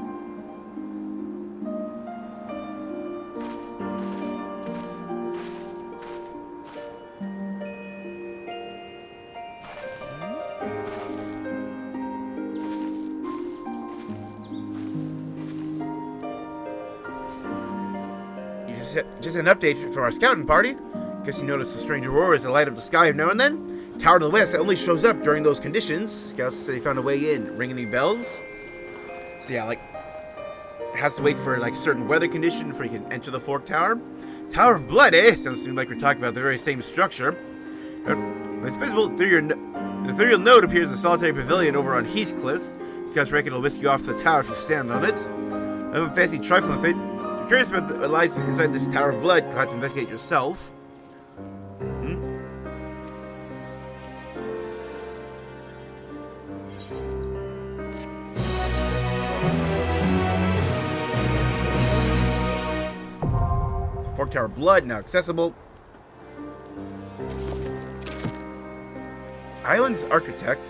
Just an update from our scouting party. Guess you noticed the strange aurora as the light up the sky now and then. Tower to the west that only shows up during those conditions. Scouts say they found a way in. Ring any bells? So yeah, like, it has to wait for like a certain weather condition before you can enter the fork tower. Tower of Blood, eh? Sounds to me like we're talking about the very same structure. When it's visible, the ethereal node appears in a solitary pavilion over on Heathcliff. Scouts reckon it'll whisk you off to the tower if you stand on it. I haven't fancy trifling with it. If you're curious about what lies inside this Tower of Blood, you'll have to investigate yourself. Fork Tower Blood now accessible. Island's architect.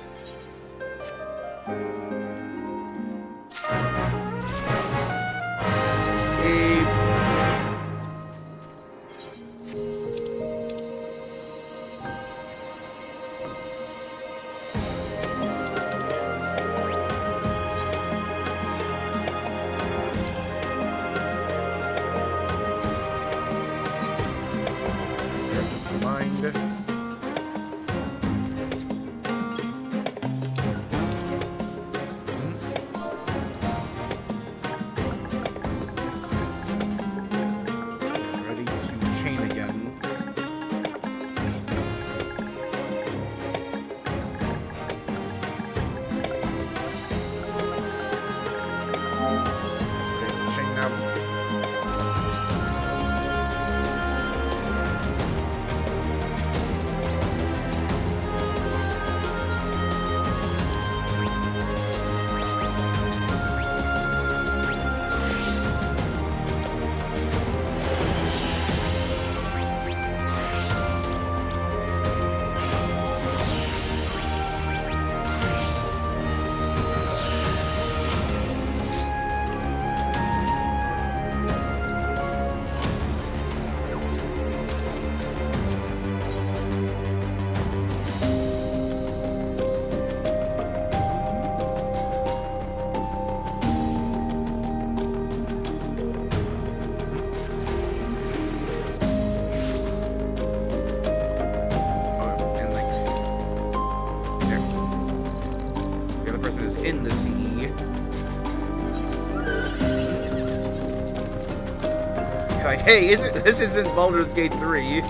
Like, hey, this isn't Baldur's Gate 3.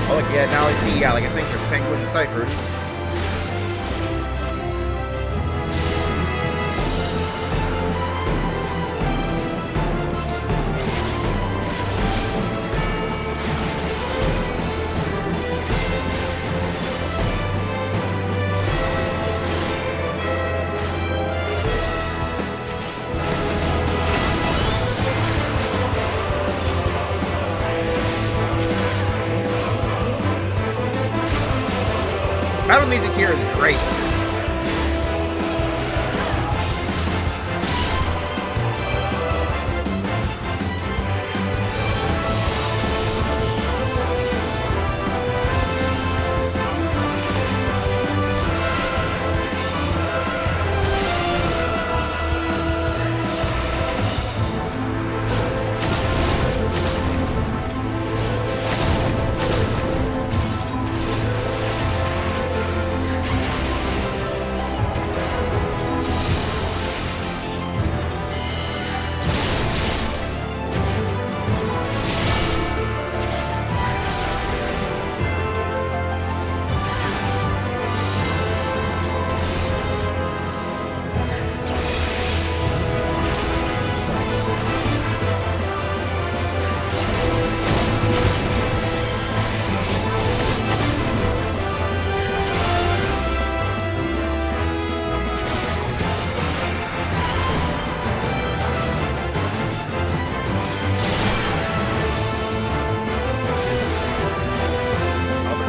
Oh, like, yeah, now I see, yeah, like, I think there's sanguine ciphers. Battle music here is great.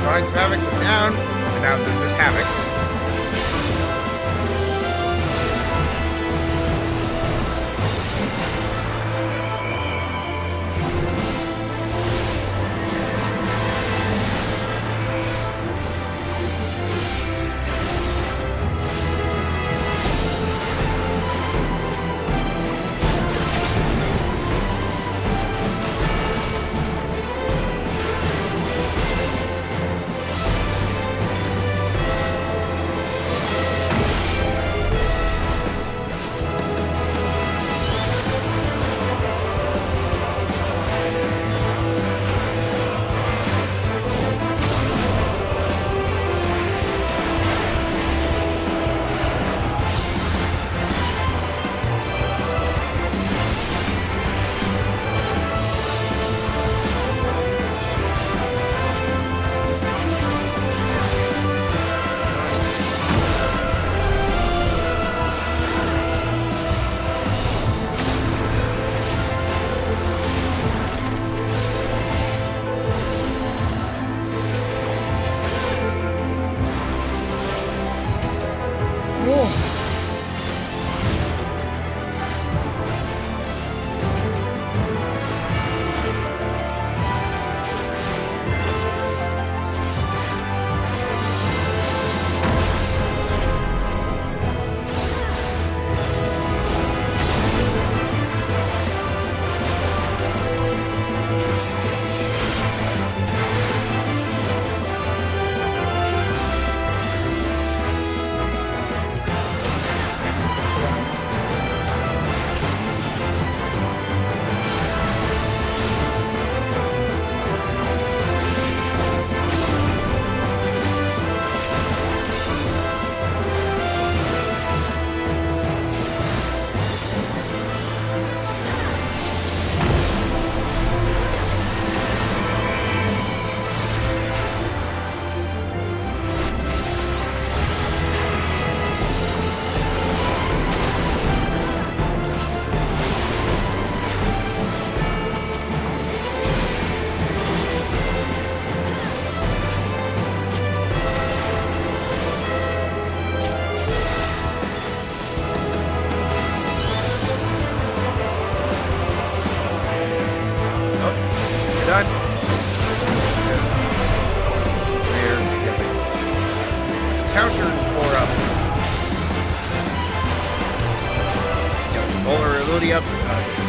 Rise of Havoc's down, and now there's just Havoc.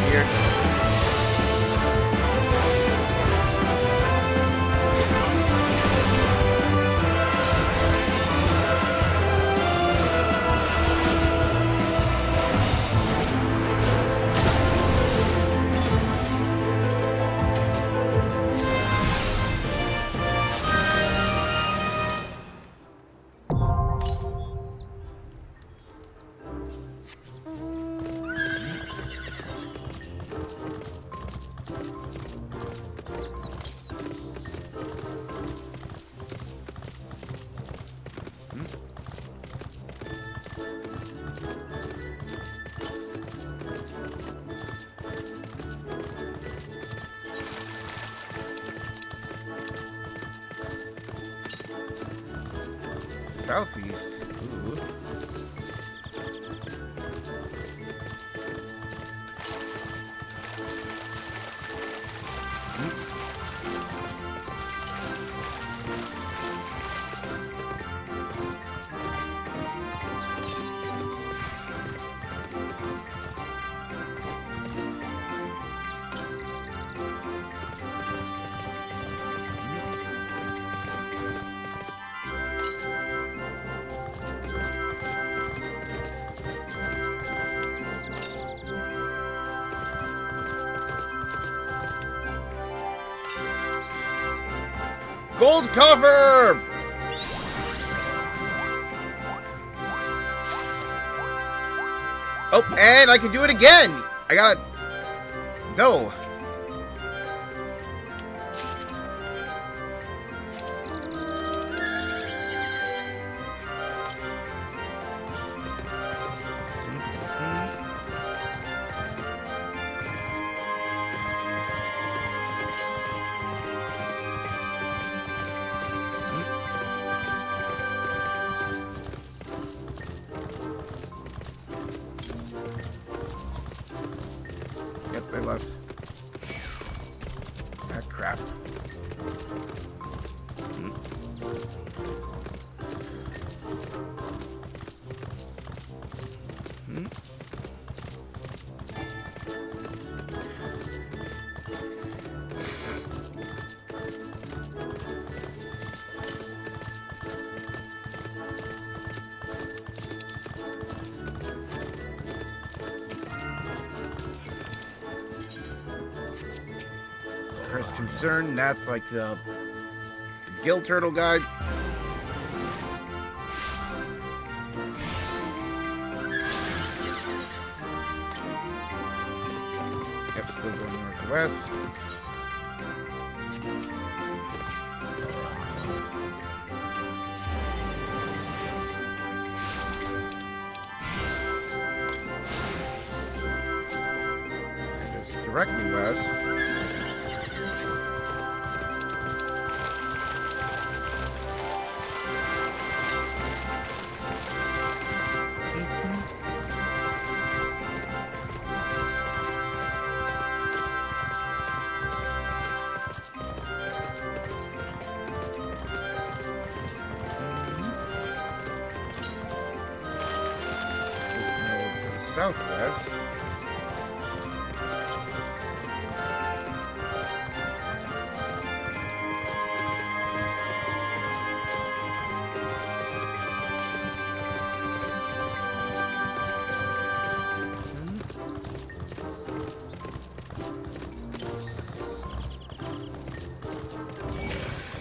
Here. Southeast. Ooh. Gold cover! Oh, and I can do it again! I got... No. Yep, I left. Ah, crap. First concern, that's like the gill turtle guy. Yep, still going northwest. Just directly west. Southwest.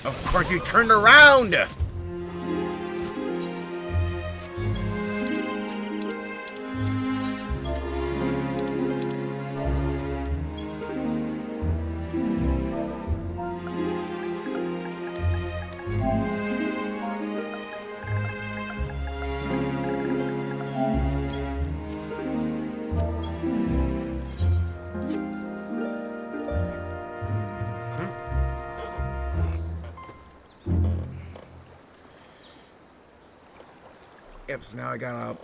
Of course you turned around! Yep, so now I gotta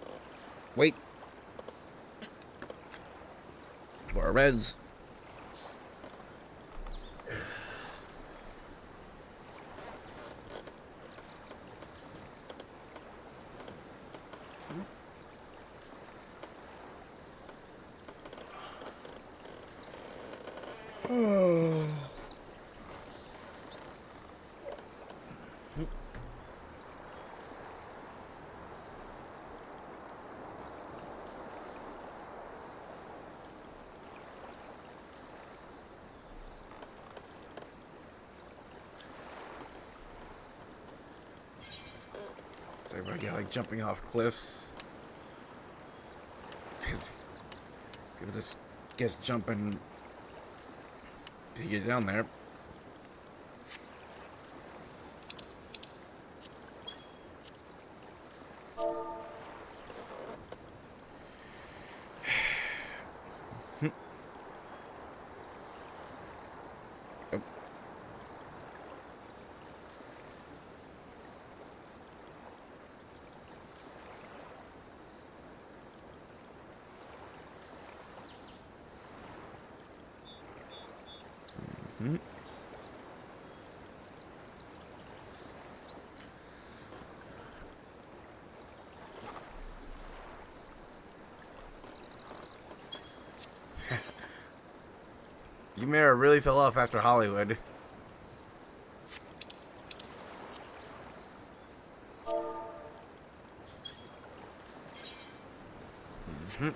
wait for a res. Everybody get like jumping off cliffs. Because people just gets jumping to get down there. Ymera really fell off after Hollywood. Yeah,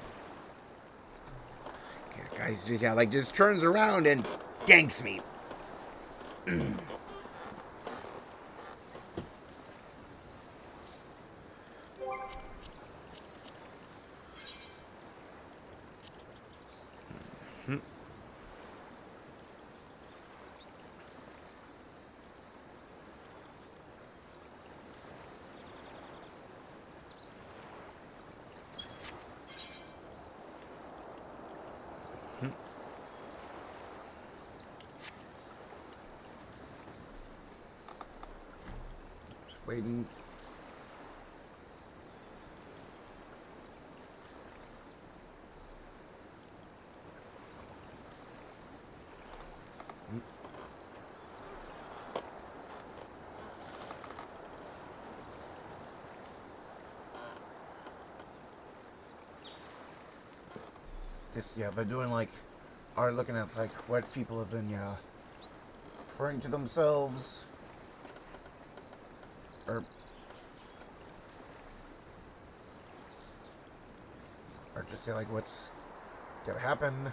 guys, just turns around and ganks me. Waiting. Just but doing like looking at like what people have been referring to themselves. Or just say like what's gonna happen.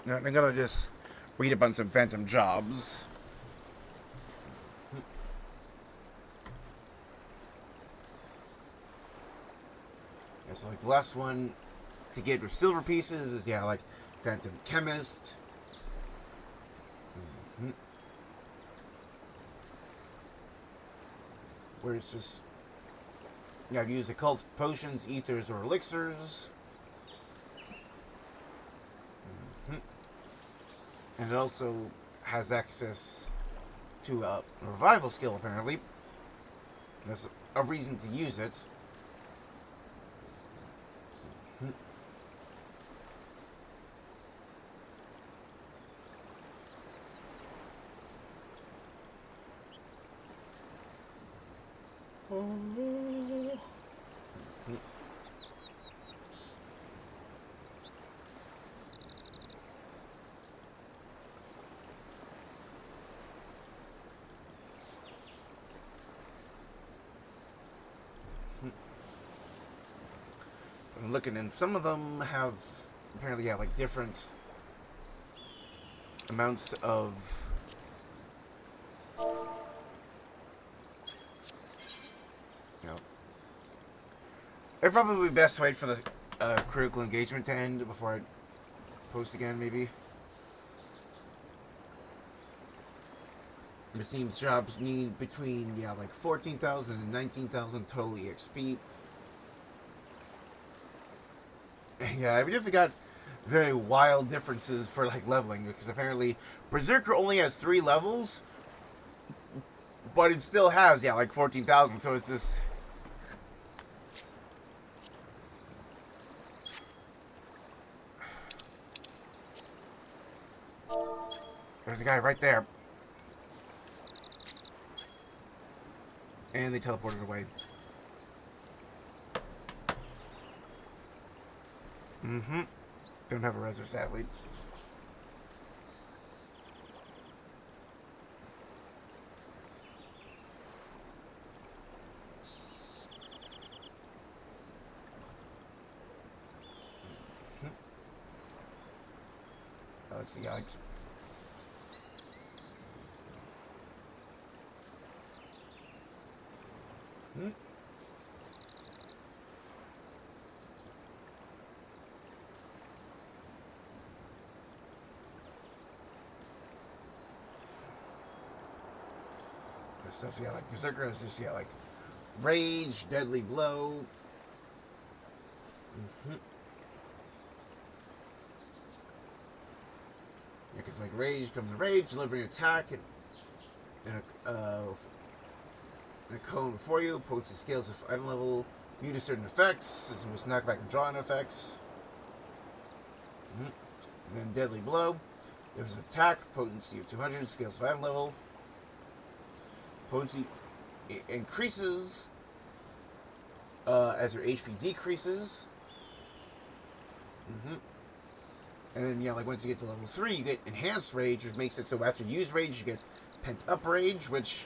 Now I'm gonna just read up on some phantom jobs. So like the last one to get with silver pieces is like Phantom Chemist. Where it's just use occult potions, ethers, or elixirs. And it also has access to a revival skill apparently. There's a reason to use it. I'm looking, and some of them have apparently like different amounts of it'd probably be best to wait for the critical engagement to end before I post again, maybe. It seems jobs need between like 14,000 and 19,000 total EXP. Yeah, we definitely got very wild differences for like leveling, because apparently Berserker only has 3 levels, but it still has like 14,000. So it's just there's a guy right there. And they teleported away. Mm-hmm. Don't have a reser, sadly. Let's see, Alex. Stuff, yeah, like Berserker has just, yeah, like Rage, Deadly Blow. Yeah, because like Rage comes in Rage, delivering an attack and a cone before you, potency scales of item level, immune to certain effects, with knockback and draw-in effects. And then Deadly Blow. There's an attack, potency of 200, scales of item level. Potency increases as your HP decreases. And then, yeah, like once you get to level 3, you get Enhanced Rage, which makes it so after you use Rage, you get Pent Up Rage, which,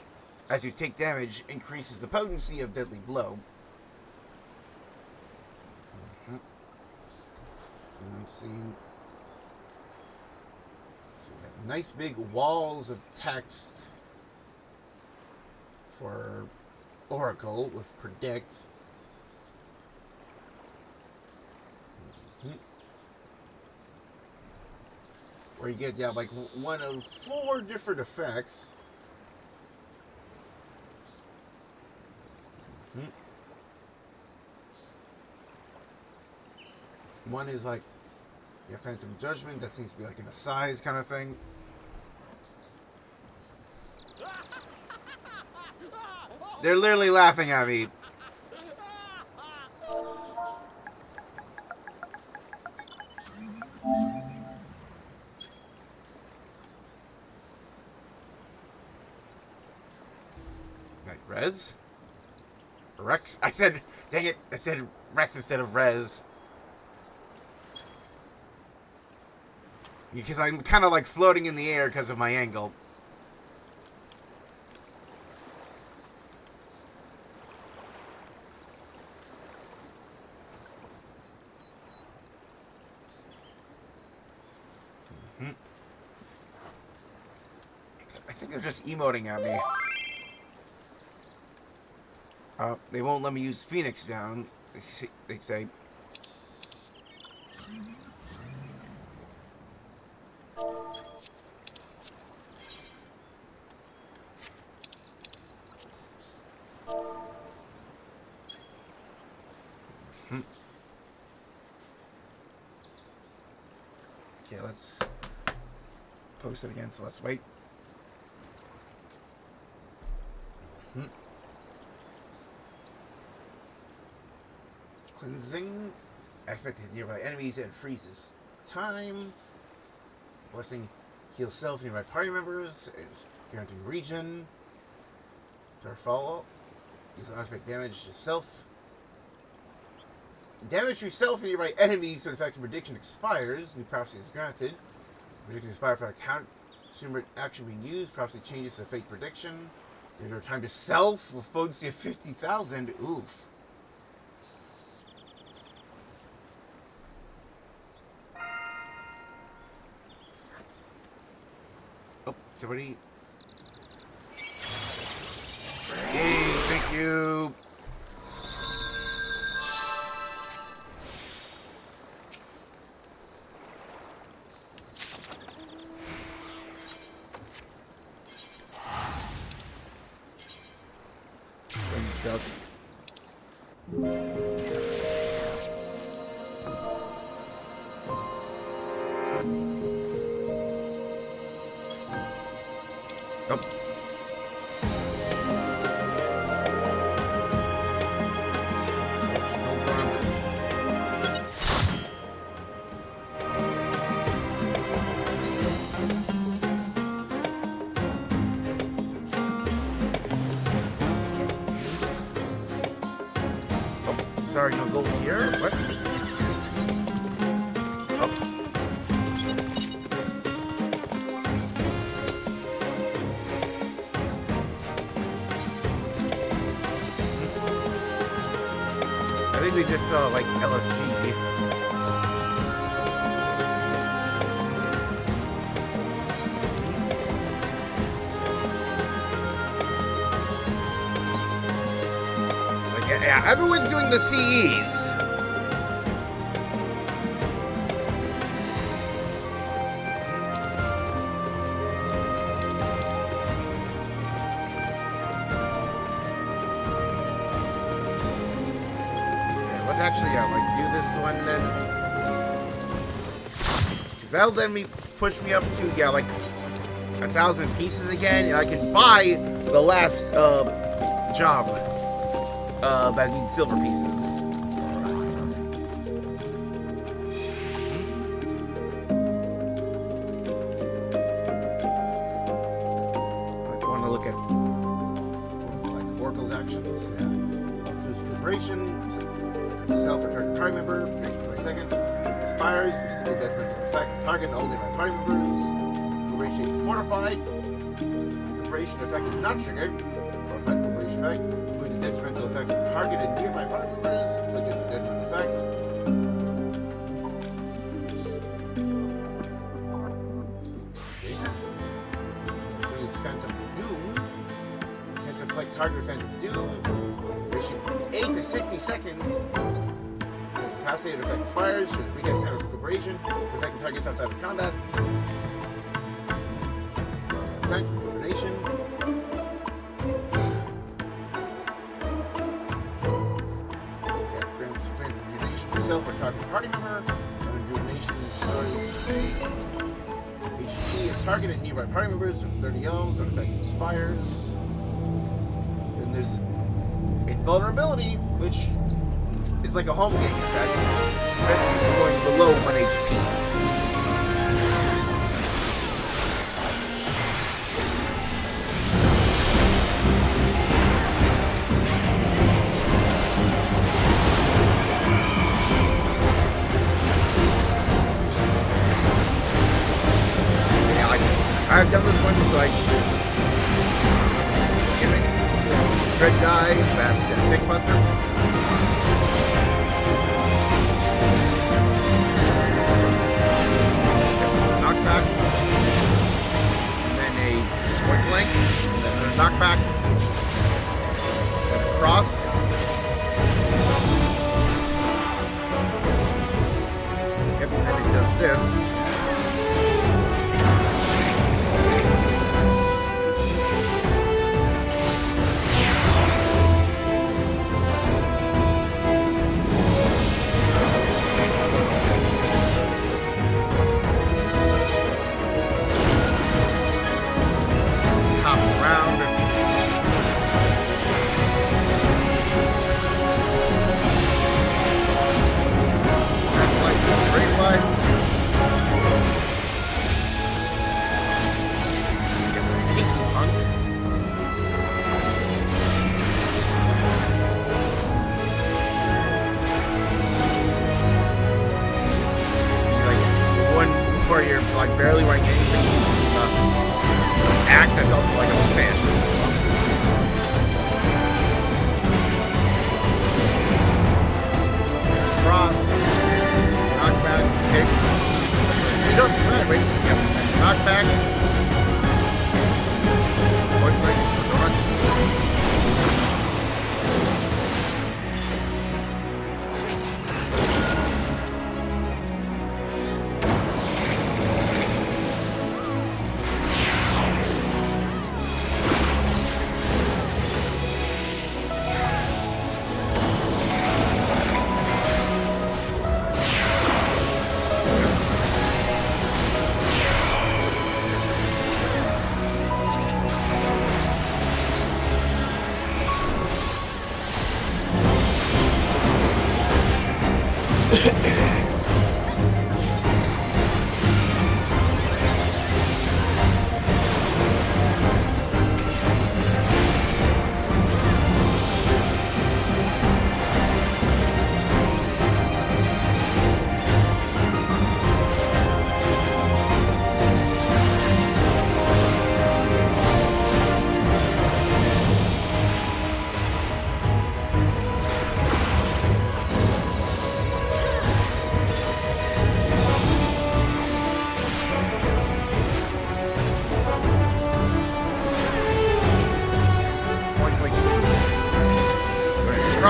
as you take damage, increases the potency of Deadly Blow. And I'm seeing... So we have nice big walls of text for Oracle with Predict. Where you get, yeah, like one of 4 different effects. One is like your Phantom Judgment, that seems to be like in a size kind of thing. They're literally laughing at me. Right, Rez? Rex? I said, dang it, I said Rex instead of Rez. Because I'm kind of like floating in the air because of my angle. I think they're just emoting at me. They won't let me use Phoenix down, they say. Okay, let's post it again, so let's wait. Cleansing. Aspect of nearby enemies and freezes time. Blessing heals self nearby party members. Guaranteed region. Starfall. Use aspect damage to self. Damage to self and nearby enemies when the effect of prediction expires. New prophecy is granted. Prediction expires for a count. Consumer action being used. Prophecy changes to fate prediction. There's time to self with potency of 50,000. Oof. Oh, somebody. Yay, thank you. Does. Oh. Sorry, no gold here. What? Oh. I think they just saw like LSG. Yeah, everyone's doing the CEs. Yeah, let's actually like do this one then. 'Cause that'll then push me up to like 1,000 pieces again, and I can buy the last job. That needs silver pieces. I want to look at like Oracle's actions. Yeah. Up to his preparation, self-return party member, 20 seconds. Expires, receive detrimental effect. Target only by party members. Preparation fortified. Preparation effect is not triggered. Fortified preparation effect. Detrimental effect targeted nearby party members, inflicted for detrimental effect. Okay. So use Phantom Doom. Has to inflict target Phantom Doom. Duration 8 to 60 seconds. Capacity of effect expires. Should recast time of recuperation. Affecting targets outside of combat. Effect rejuvenation. For target party member, rejuvenation starts HP of targeted nearby party members with 30 L's when effect expires. Then there's invulnerability, which is like a home game effect. Prevents you from going below 1 HP. I've done this one with like gimmicks, Dread Die, Bats, and Pick Buster. Knockback, and then a point blank, and then a knockback, and a cross. Yep, and it does this.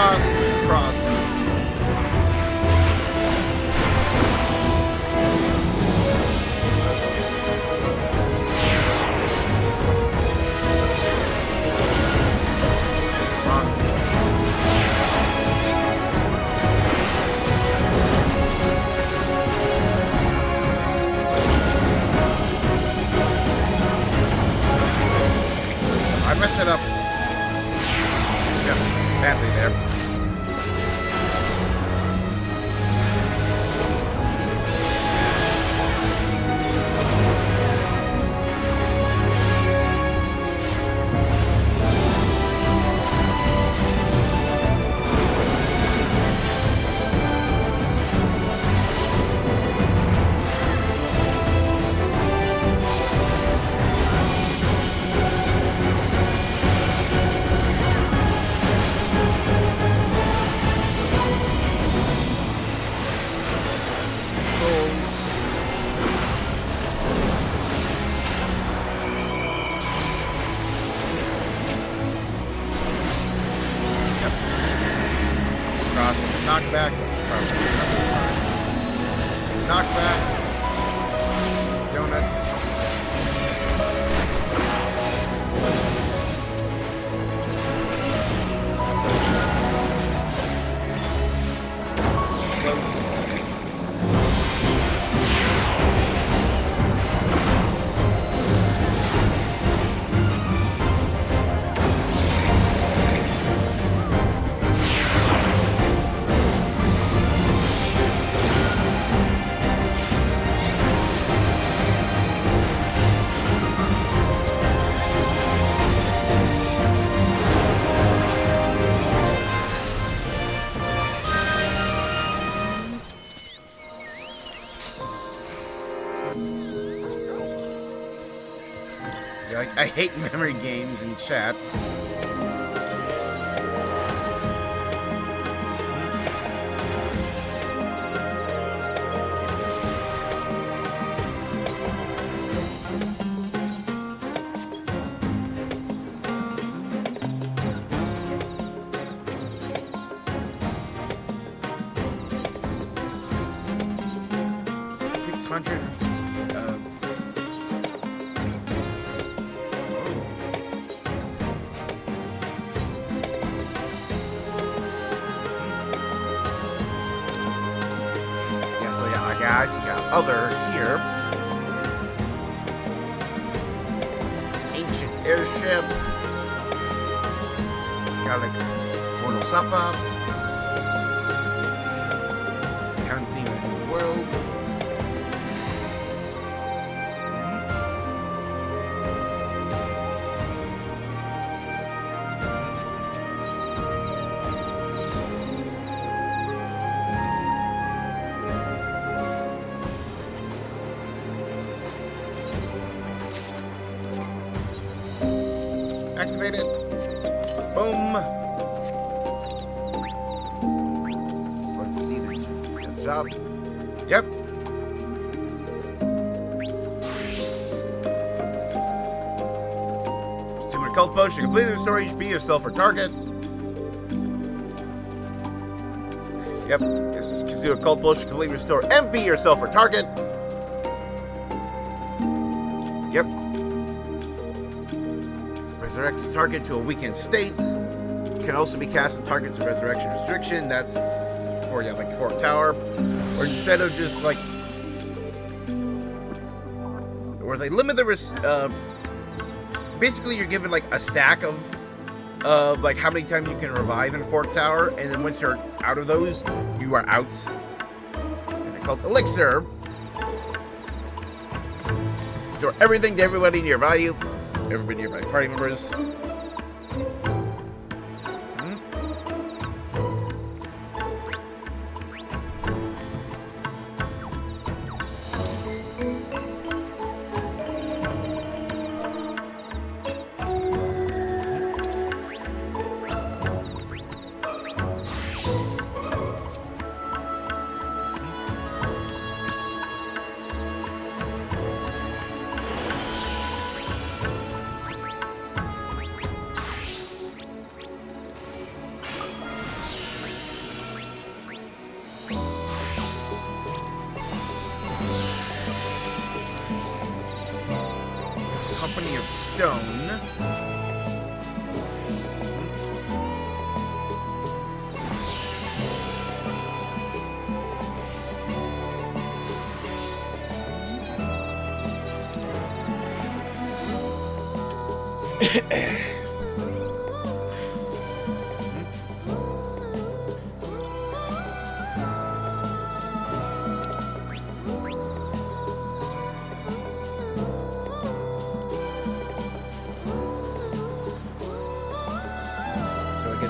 cross. I messed it up. Yeah, badly there. Knockback. Knockback. Donuts. I hate memory games in chat. Guys, you got other here. Ancient airship. Skylic Mortal Sapa. Haven't seen it in the world. Activate it. Boom. So let's see the job. Yep. Consume an occult potion. Complete the story. HP yourself or targets. Yep. This is consume a occult potion. Complete restore MP yourself or target. Yep. Resurrects target to a weakened state. Can also be cast on targets of resurrection restriction. That's for like Fork Tower. Or instead of just like, or they limit the basically you're given like a stack of like how many times you can revive in Fork Tower, and then once you're out of those, you are out. And they're called Elixir. Store everything to everybody nearby you. Everybody nearby party members. stone.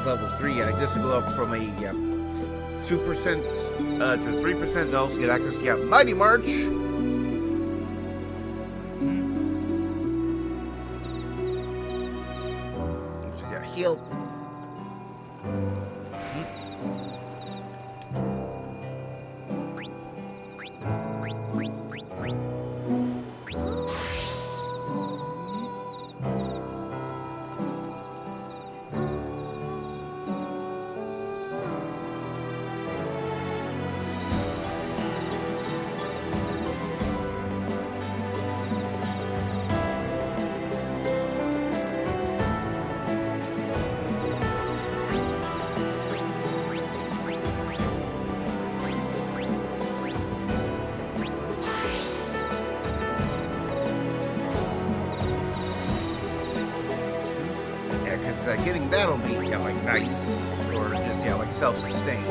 Level 3, I just go up from a 2% to 3% to also get access to Mighty March. Which is heal. Getting that'll be like nice, or just like self-sustained.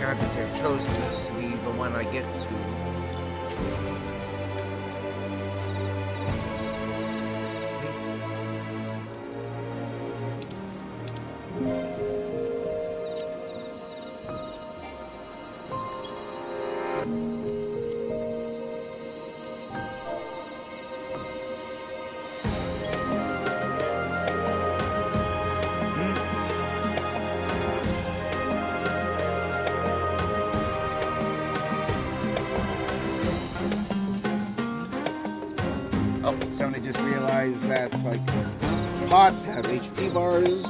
Kind of just have chosen this to be the one I get to. Oh, somebody just realized that, like, pots have HP bars.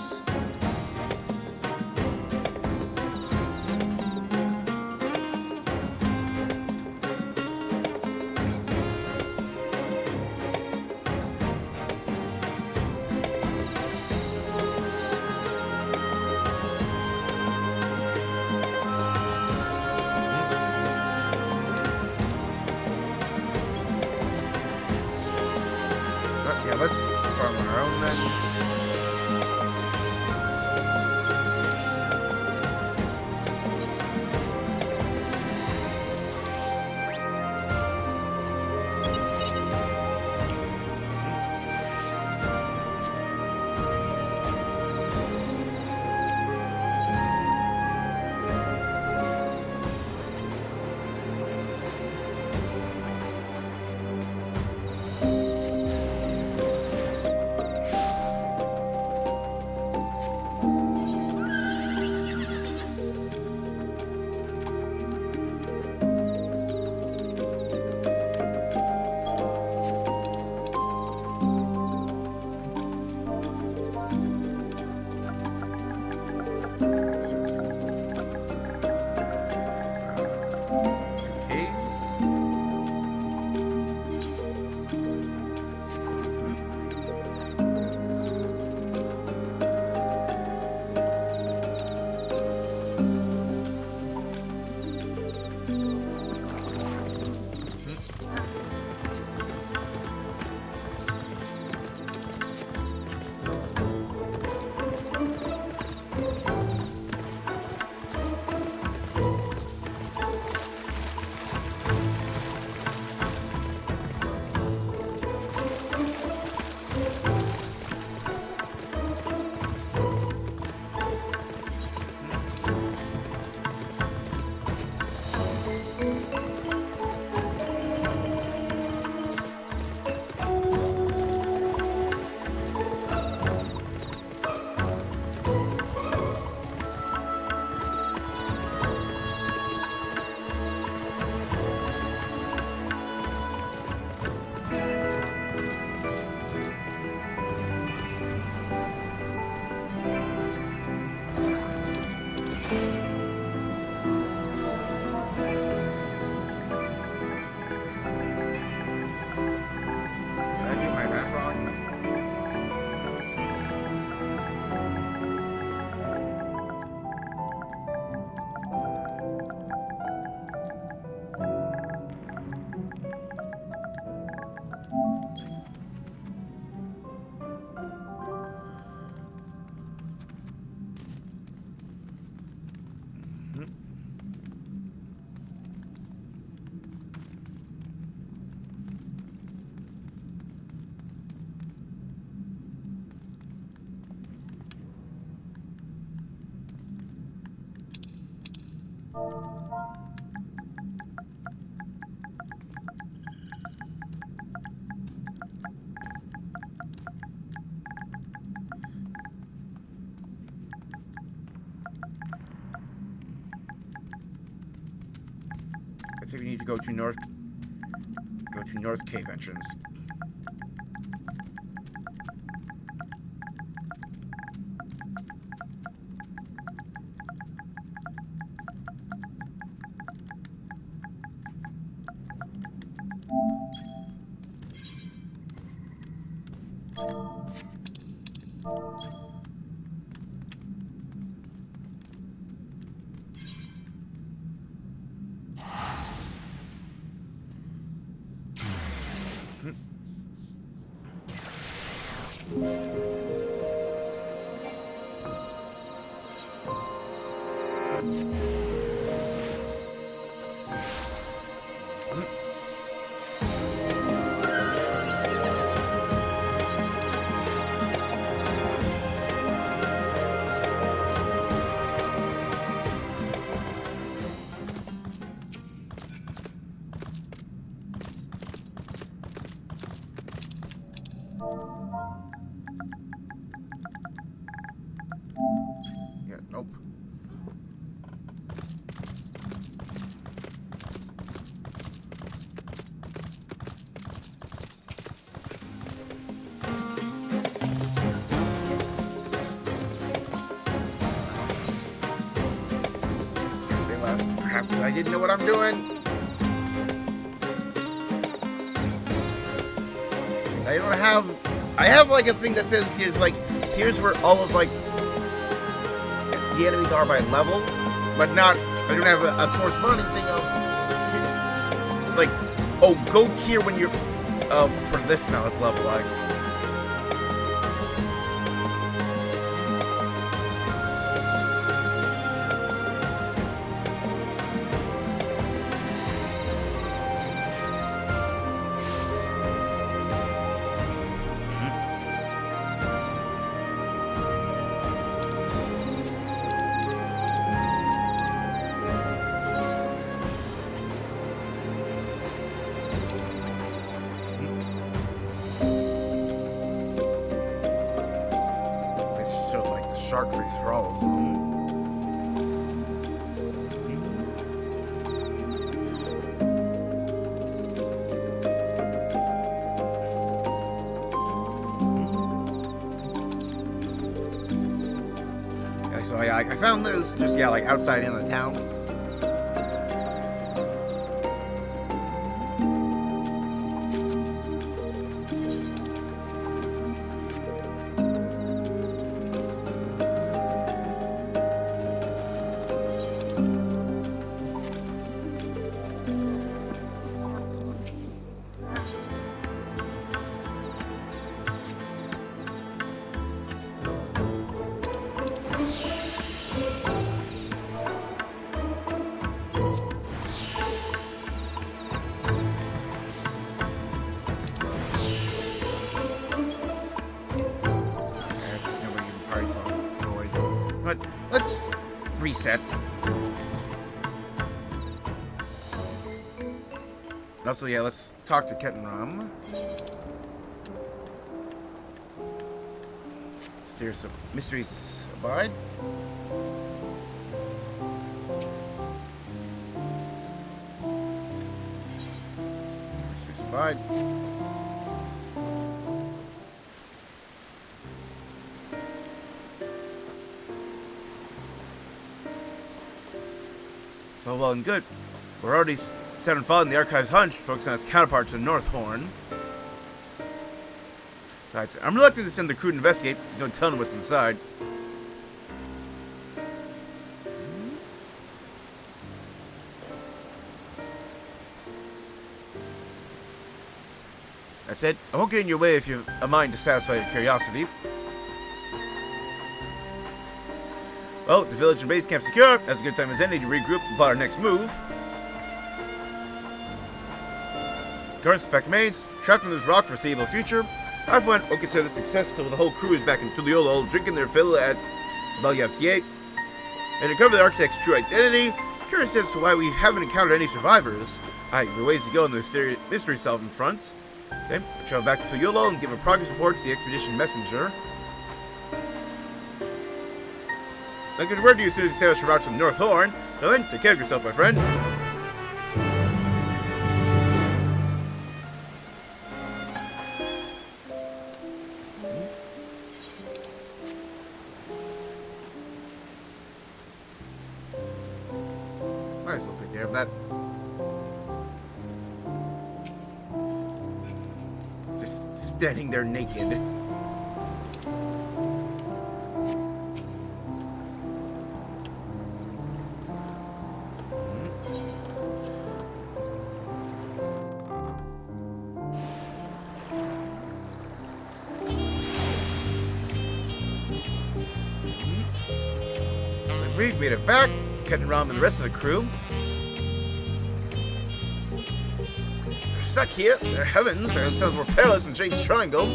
Yeah, let's farm on our own then. we need to go to north. Go to north cave entrance. Yeah, nope. They left. Crap, I didn't know what I'm doing. I have like a thing that says here's where all of like the enemies are by level, but not, I don't have a corresponding thing of like, oh, go here when you're for this now it's level like. Shark face for all of them. Yeah, so I found this just like outside in the town. But let's reset. And also, yeah, let's talk to Ket and Rum. Steer some mysteries abide. Mysteries abide. So well and good. We're already set and following the Archive's hunch, focusing on its counterpart to the North Horn. Besides, I'm reluctant to send the crew to investigate. Don't tell them what's inside. That said, I won't get in your way if you have a mind to satisfy your curiosity. Well, the village and base camp secure. That's a good time as any to regroup and plot our next move. Of course, the fact remains, trapped in this rock for foreseeable future, I for one will consider this success till the whole crew is back in Tuliolo drinking their fill at XIV. And to uncover the architect's true identity, curious as to why we haven't encountered any survivors. There are ways to go in the mystery solving front. Okay, we'll travel back to Tuliolo and give a progress report to the expedition messenger. I'll get a word to you as soon as you establish your route to the North Horn. Now then, take care of yourself, my friend. have that. Just standing there naked. We've made it back, cutting around with the rest of the crew. They're stuck here. Their heavens, their themselves were perilous in Shane's Triangle.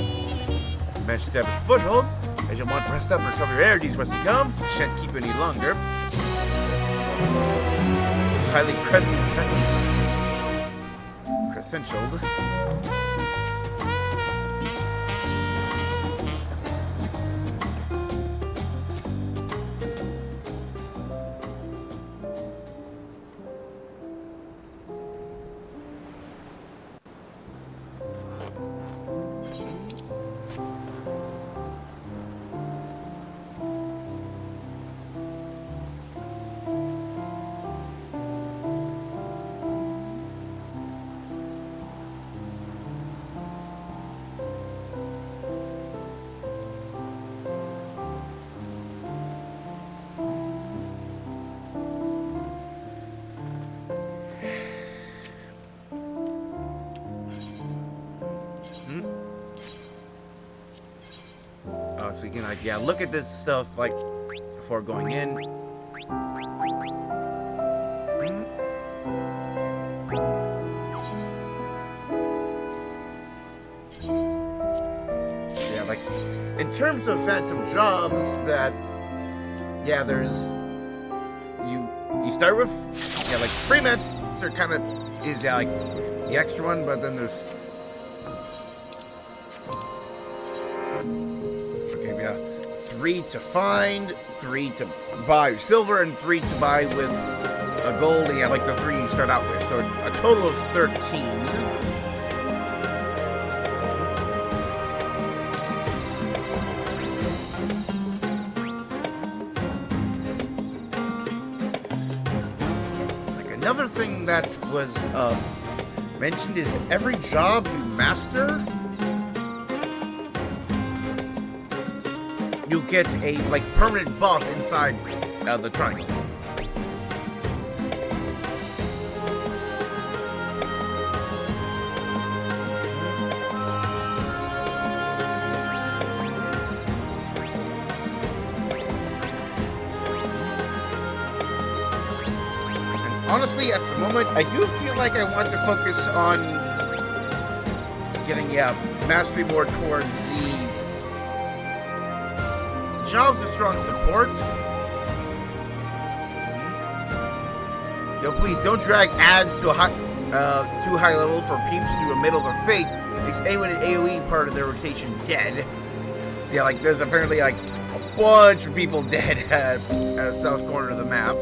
Managed to establish a foothold. As you want to rest up and recover your energies for us to come, shan't keep any longer. Highly crescentialed. So you can like, yeah, look at this stuff like before going in. Yeah, like in terms of phantom jobs, that yeah, there's you start with yeah, like freelancer kind of is yeah, like the extra one, but then there's 3 to find, 3 to buy silver, and 3 to buy with a gold. Yeah, like the 3 you start out with. So a total of 13. Like another thing that was mentioned is every job you master, you get a like permanent buff inside the triangle. And honestly, at the moment, I do feel like I want to focus on getting mastery more towards the jobs of strong support. Yo, please don't drag ads to a too high level for peeps through a middle of their fate. Makes anyone in AoE part of their rotation dead. So yeah, like there's apparently like a bunch of people dead at the south corner of the map.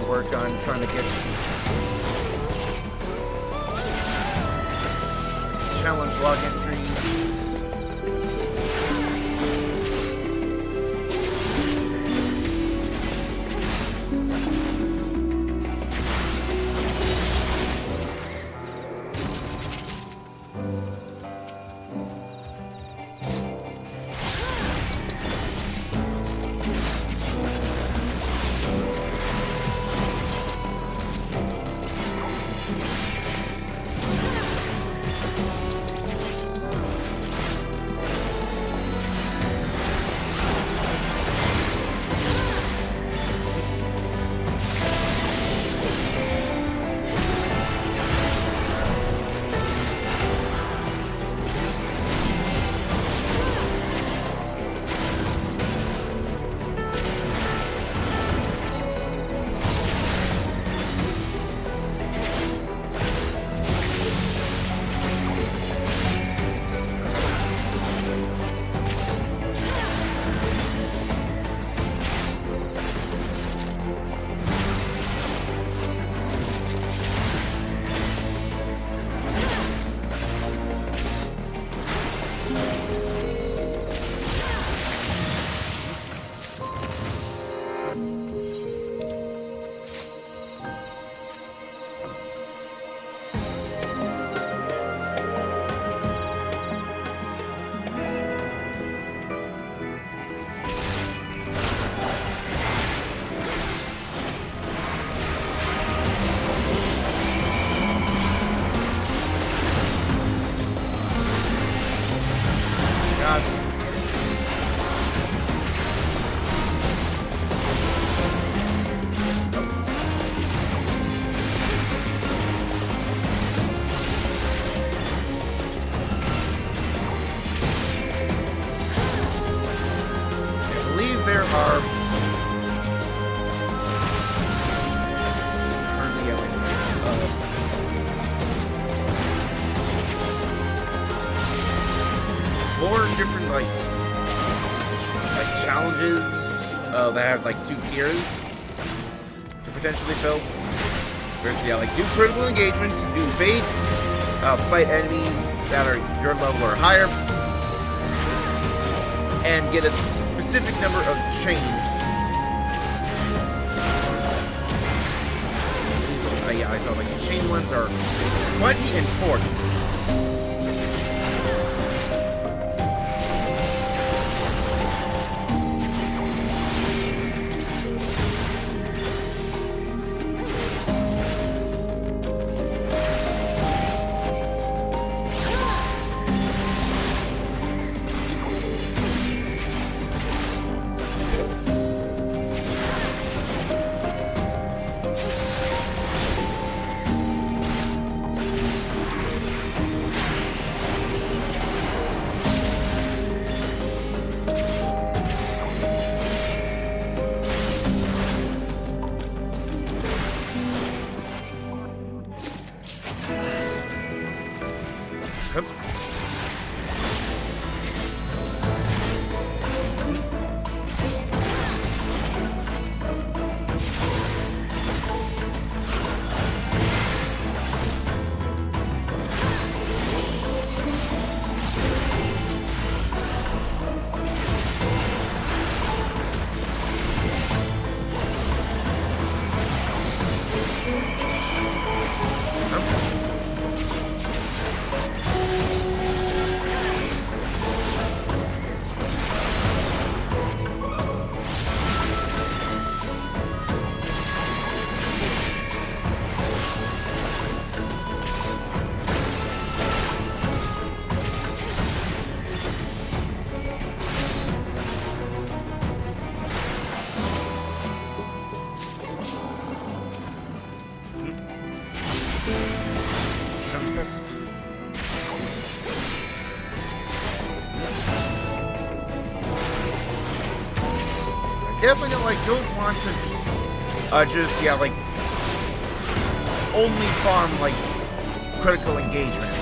work on trying to get challenge log entries. That have like 2 tiers to potentially fill. Whereas, yeah, like do critical engagements, do fates, fight enemies that are your level or higher, and get a specific number of chain. Yeah, I saw like the chain ones are 20 and 40. Definitely don't want to just, yeah, like, only farm, like, critical engagements.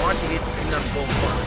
Want to get enough full farm.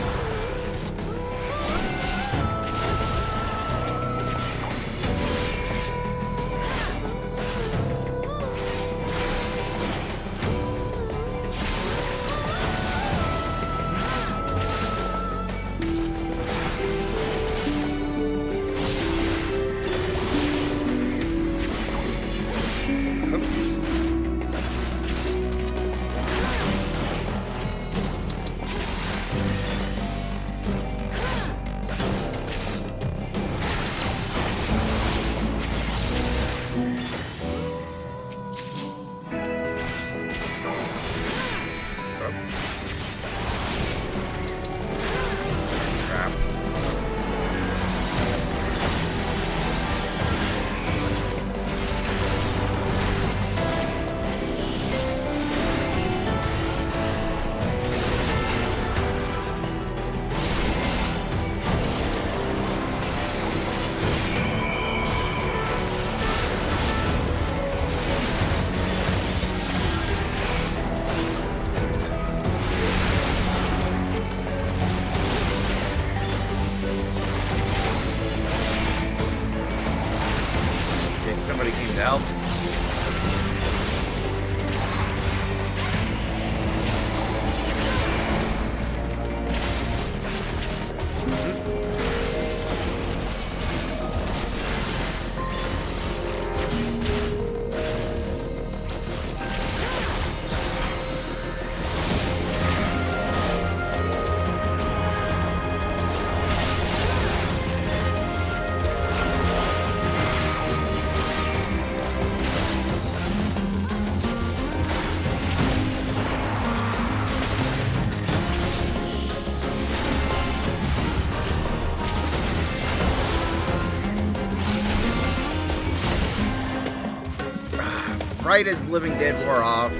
right as Living Dead wore off.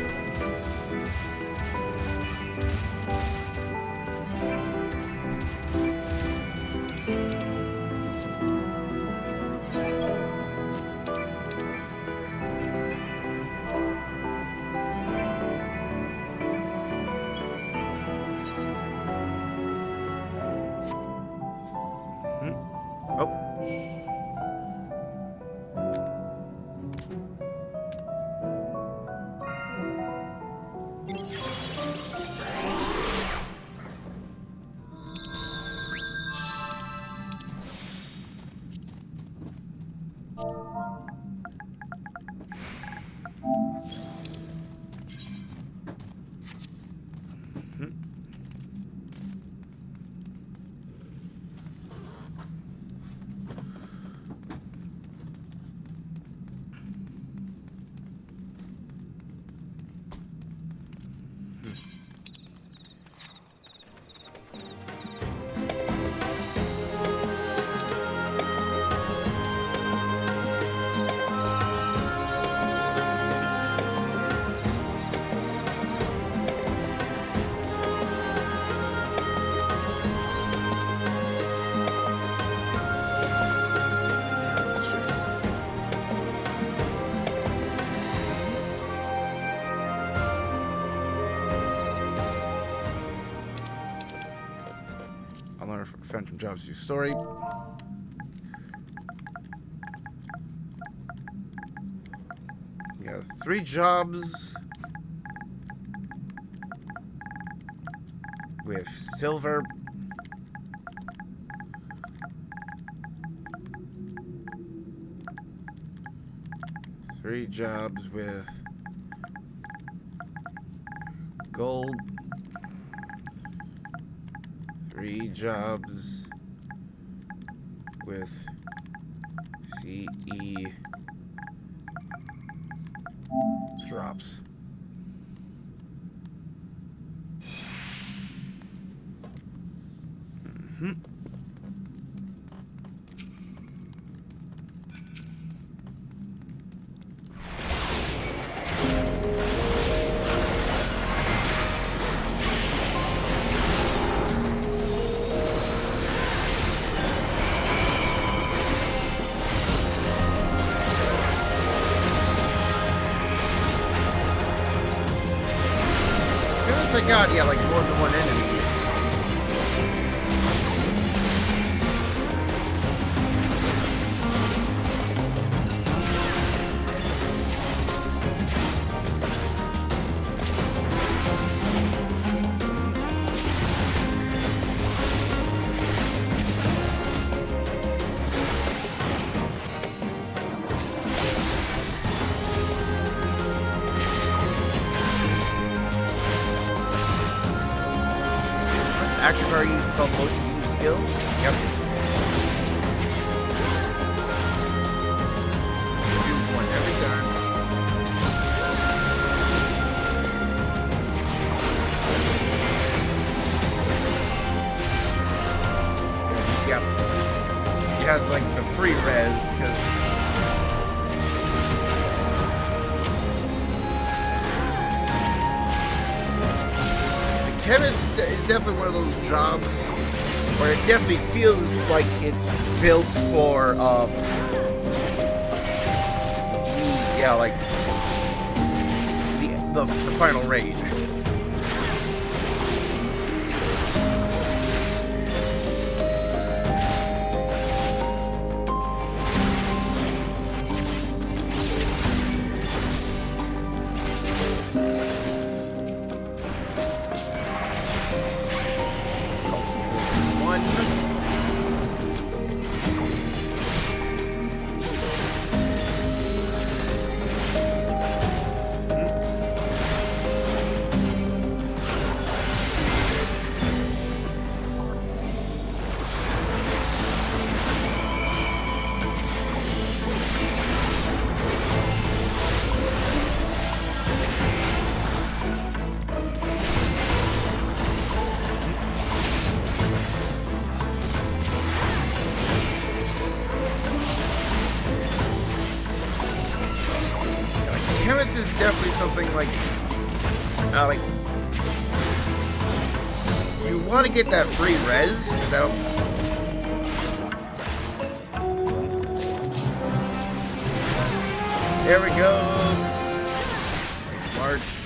Phantom Jobs Use Story. We have 3 jobs with silver. Three jobs with gold. 3 jobs with CE drops. I got, yeah, like more than one enemy. Action bar use called motion use skills. Yep. Do one every turn. Yep. It has like the free res because Chemist is definitely one of those jobs where it definitely feels like it's built for, yeah, like the final raid. like you want to get that free res, because that'll. There we go. March.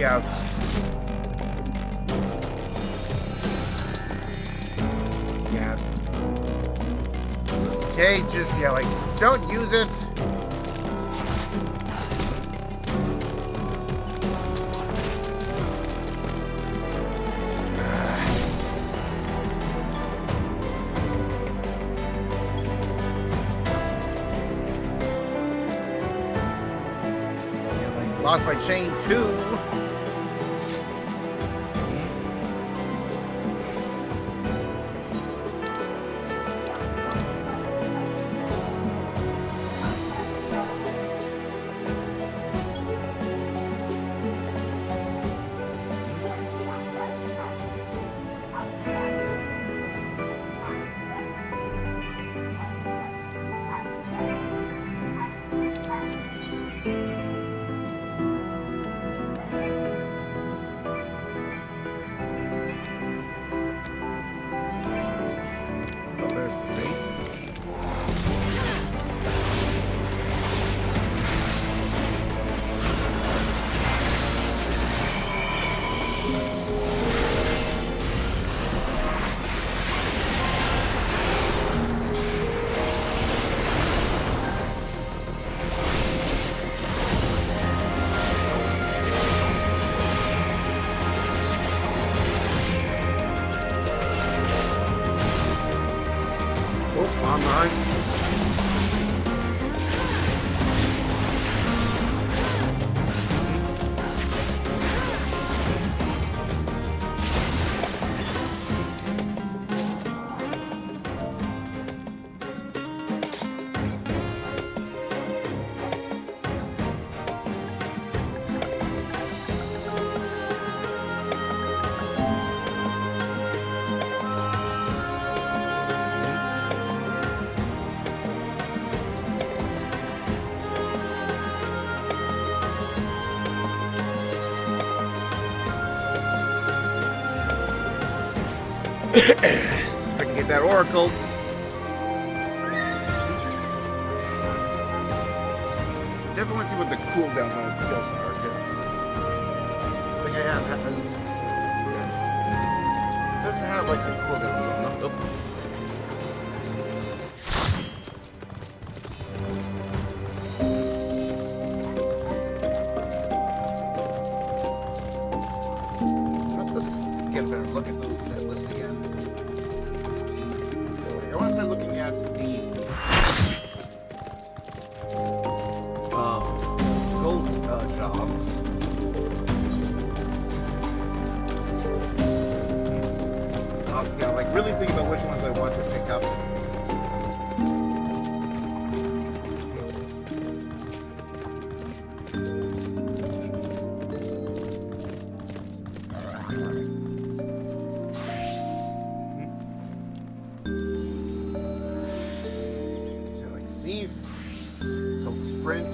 Yeah. Yeah. Okay, just, yeah, like, don't use it. Lost my chain too. If I can get that Oracle. Definitely want to see what the cooldown mode skills are, because I think I have. It doesn't have like some cooldown. Nope. Let's get a better look at that list again. I want to start looking at the gold jobs. Yeah, like really think about which ones I want to pick up. Thief, Occult Sprint,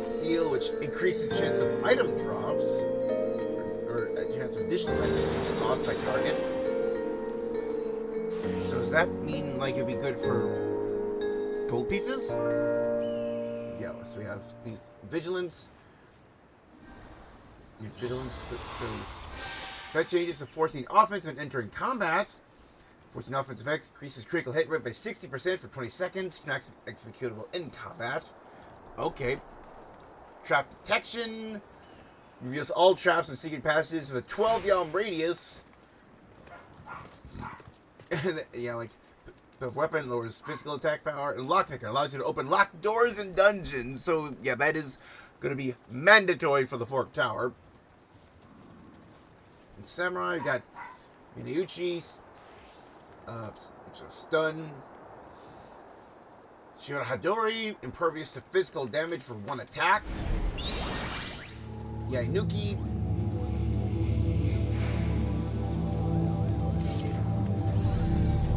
Steal, which increases chance of item drops, or a chance of additional items lost by target. So does that mean like it'd be good for gold pieces? Yeah, so we have Thief, Vigilance. Vigilance. Effect changes to forcing offense and entering combat. Forcing offense effect increases critical hit rate by 60% for 20 seconds. Not executable in combat. Okay. Trap detection. Reveals all traps and secret passages with a 12-yalm radius. Yeah, like the weapon lowers physical attack power, and lockpicker allows you to open locked doors in dungeons. So yeah, that is going to be mandatory for the Fork Tower. And Samurai, we got Mineuchi, Stun, Shiro Hadori, impervious to physical damage for one attack. Yainuki,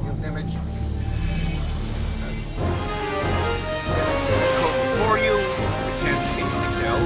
heals damage. For you, a chance to instant kill.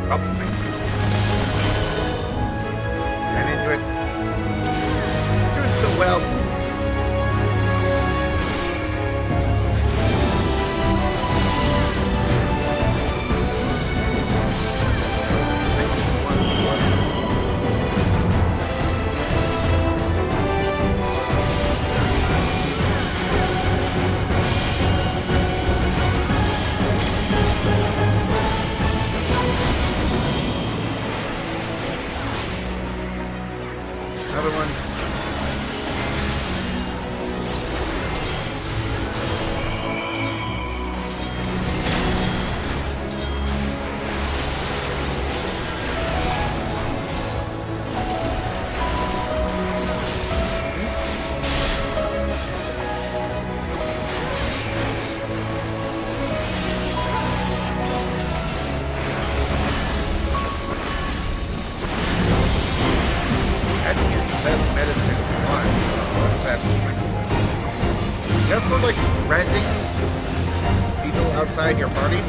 Oh, I'm into it. Doing so well. Another one. I think it's the best medicine one. What's that? Is that for like rezzing people outside your party?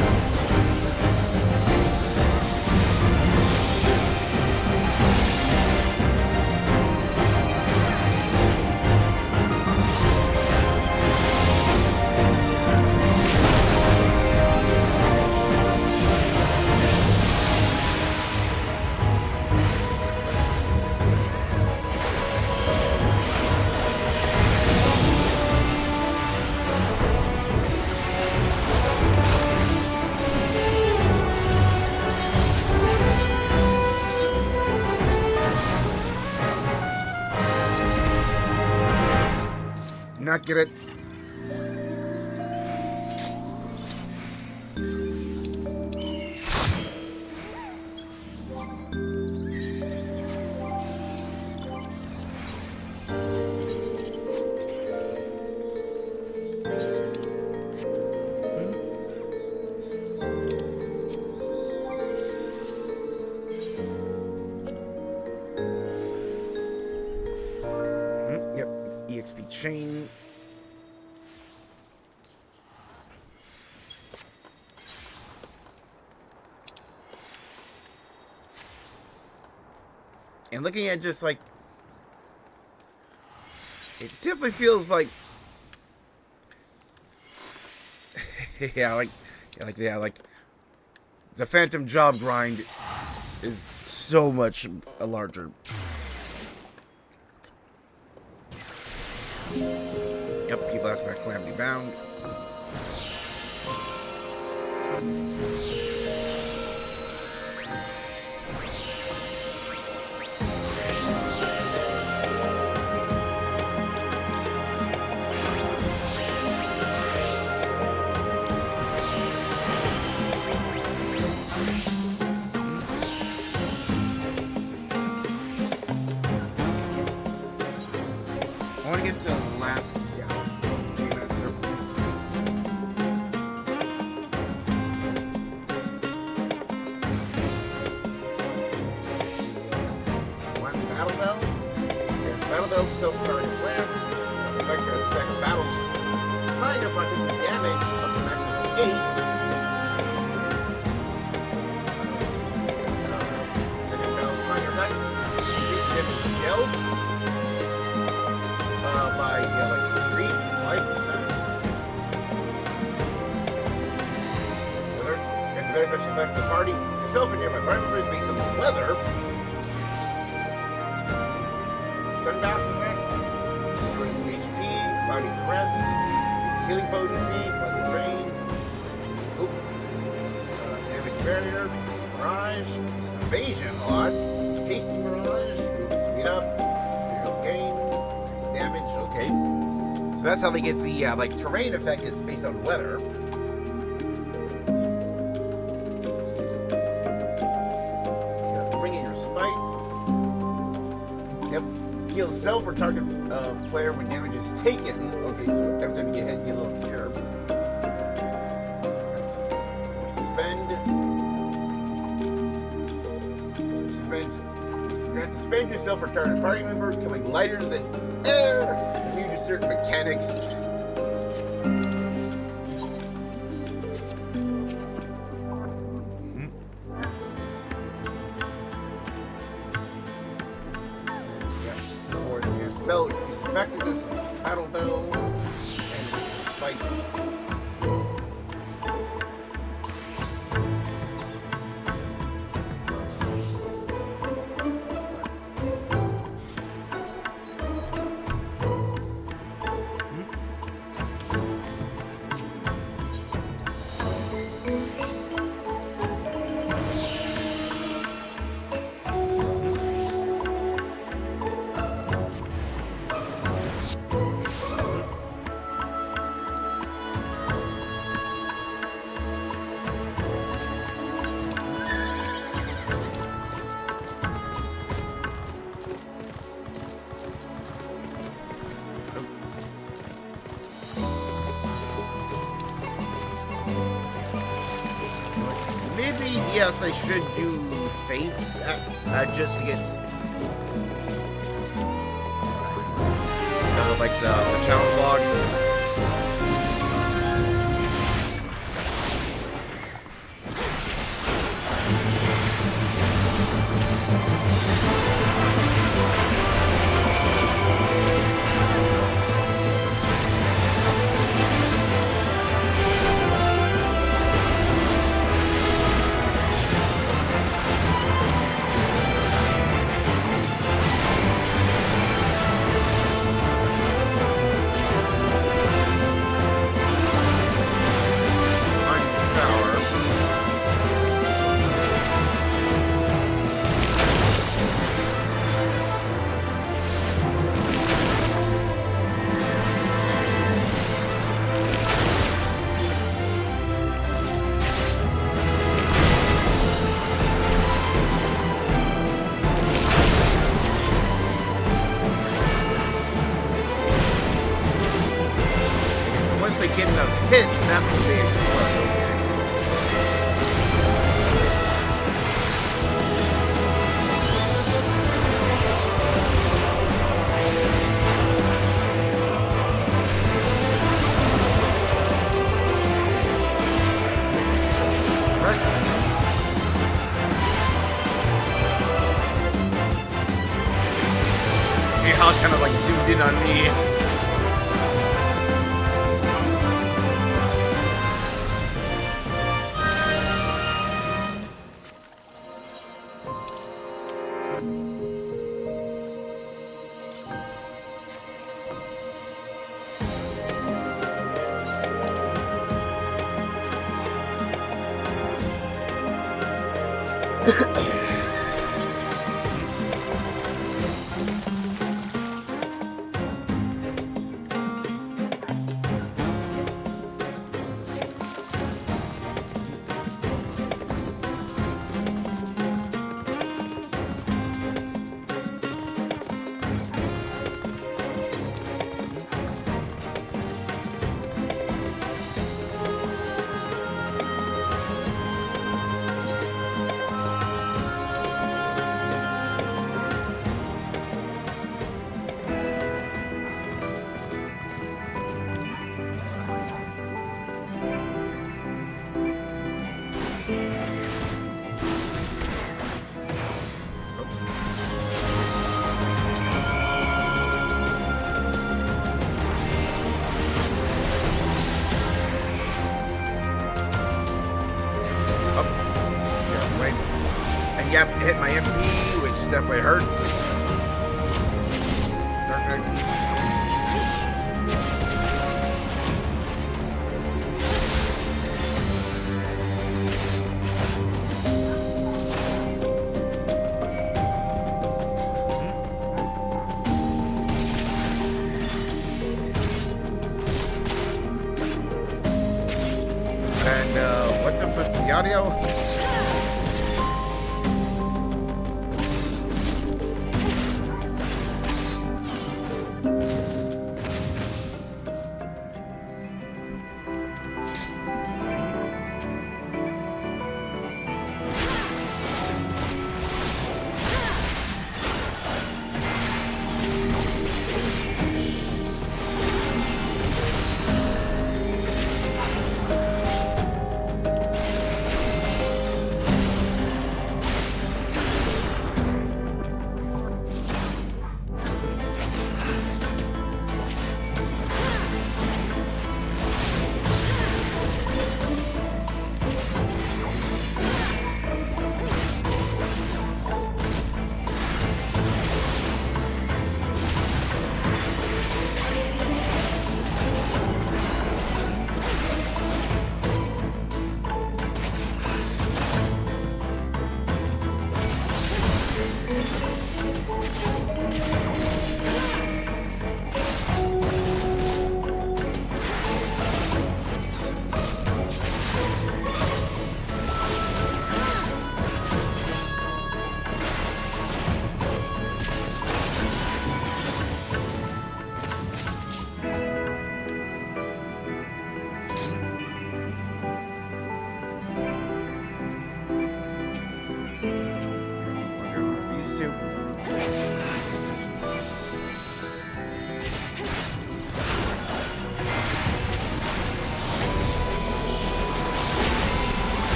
Not get it. Yep, EXP chain. And looking at just like, it definitely feels like, like the Phantom job grind is so much larger. Yep, people ask about Calamity Bound. I want to get to the last, few minutes here. One battle bell. There's battle bell self-carrying plan. Effect on a stack of battles. Applying your button damage up to maximum 8. Second battle's applying your effect. Increase damage dealt. By like 3 to 5%. Weather. It's a beneficial effect to the party. Yourself and nearby party members based on the weather. Sunbath effect. Increase HP. Cloudy crest. Increase healing potency. Pleasant rain. Damage barrier. Mirage. Evasion a lot. Hasty mirage. Movement speed up. Material gain. Damage, okay. So that's how they get the like terrain effect. It's based on weather. Bring in your spite. Yep. Heal self or target player when damage is taken. Okay, so every time you get hit, you get a little cure. Suspend. Suspend yourself or target party member, becoming lighter than air. Immune to certain mechanics. like... Maybe, yes, I should do fates just to get like the challenge log. Once they get enough hits, that's when they explode. Hey, how kind of like zoomed in on me. Yep, hit my MP, which definitely hurts. And what's up with the audio?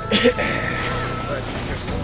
But just...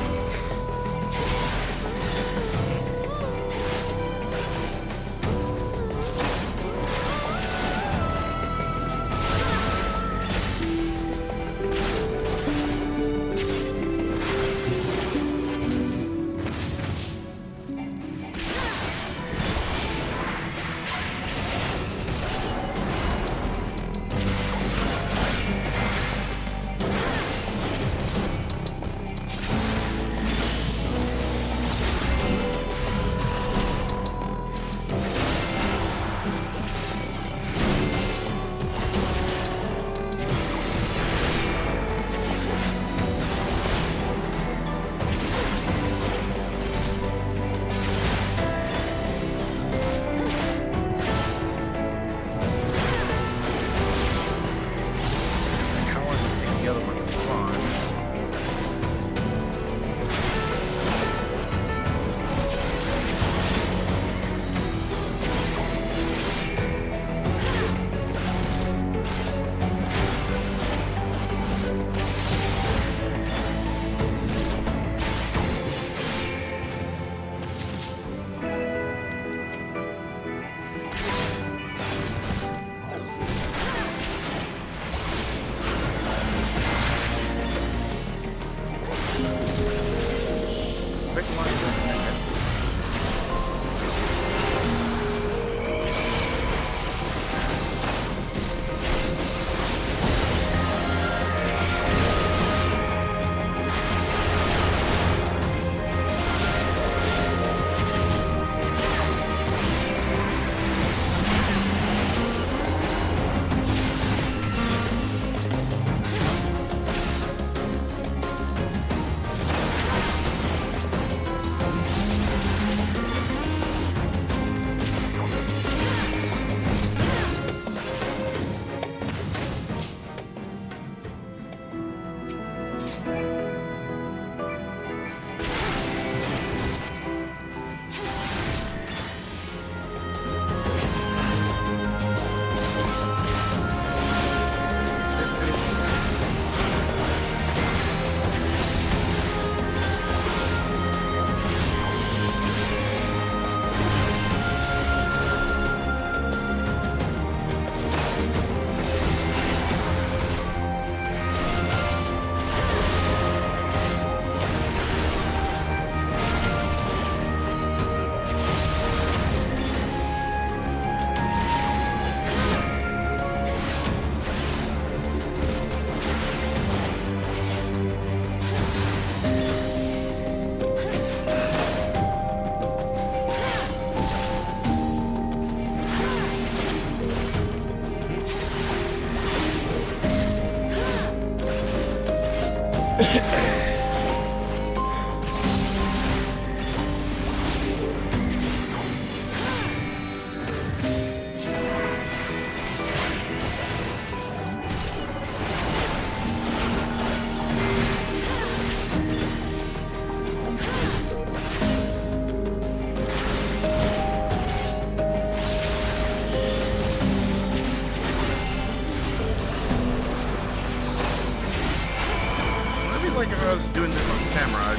like if I was doing this on Samurai.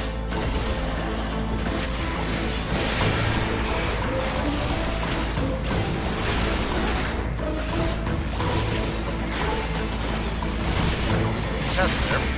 That's there.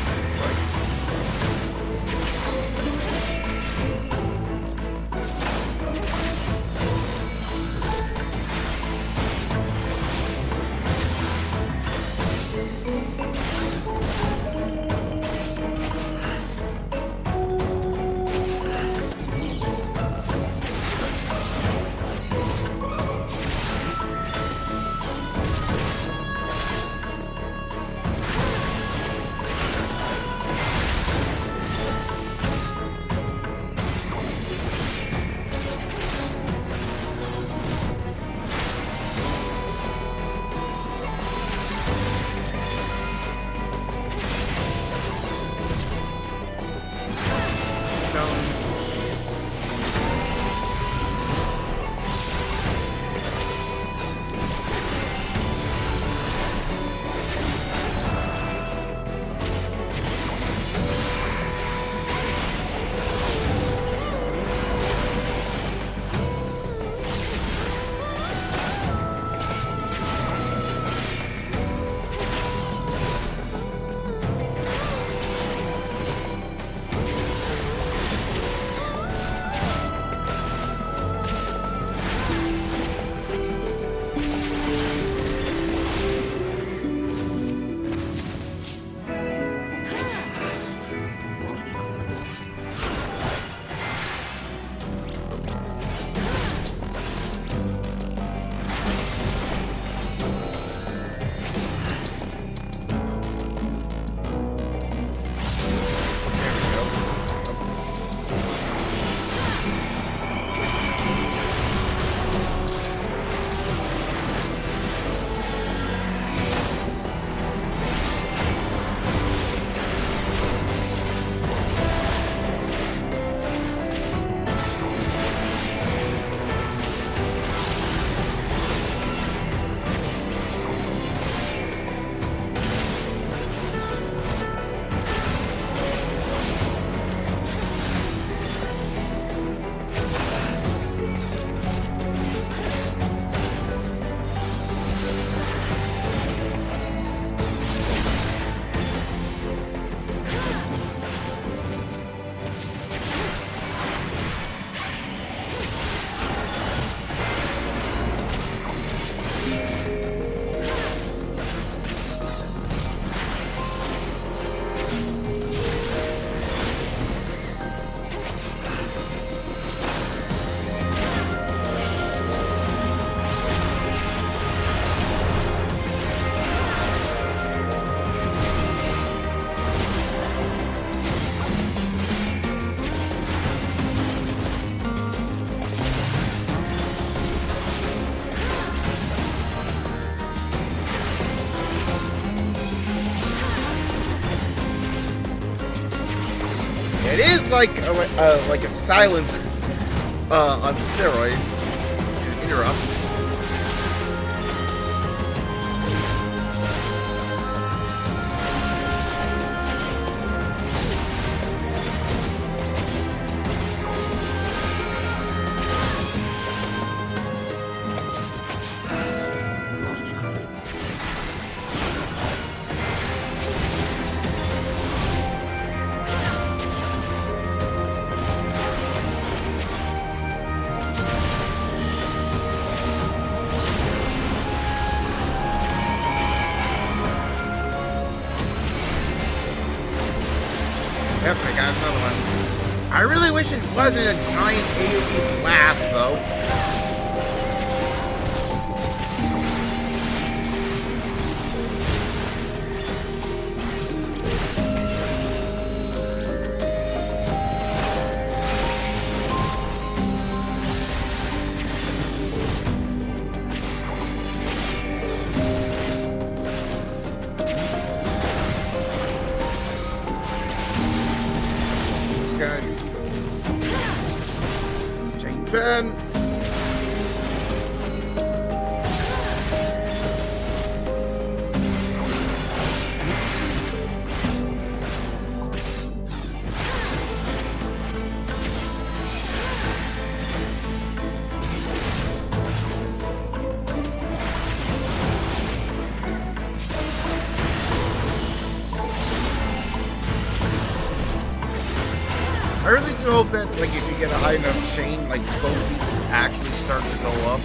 It is like a silent on steroids. Interrupt. Yep, I got another one. I really wish it wasn't a giant AoE blast, though. Chain pen. I really do hope that, like, if you get a high enough chain, like, both pieces actually start to go up.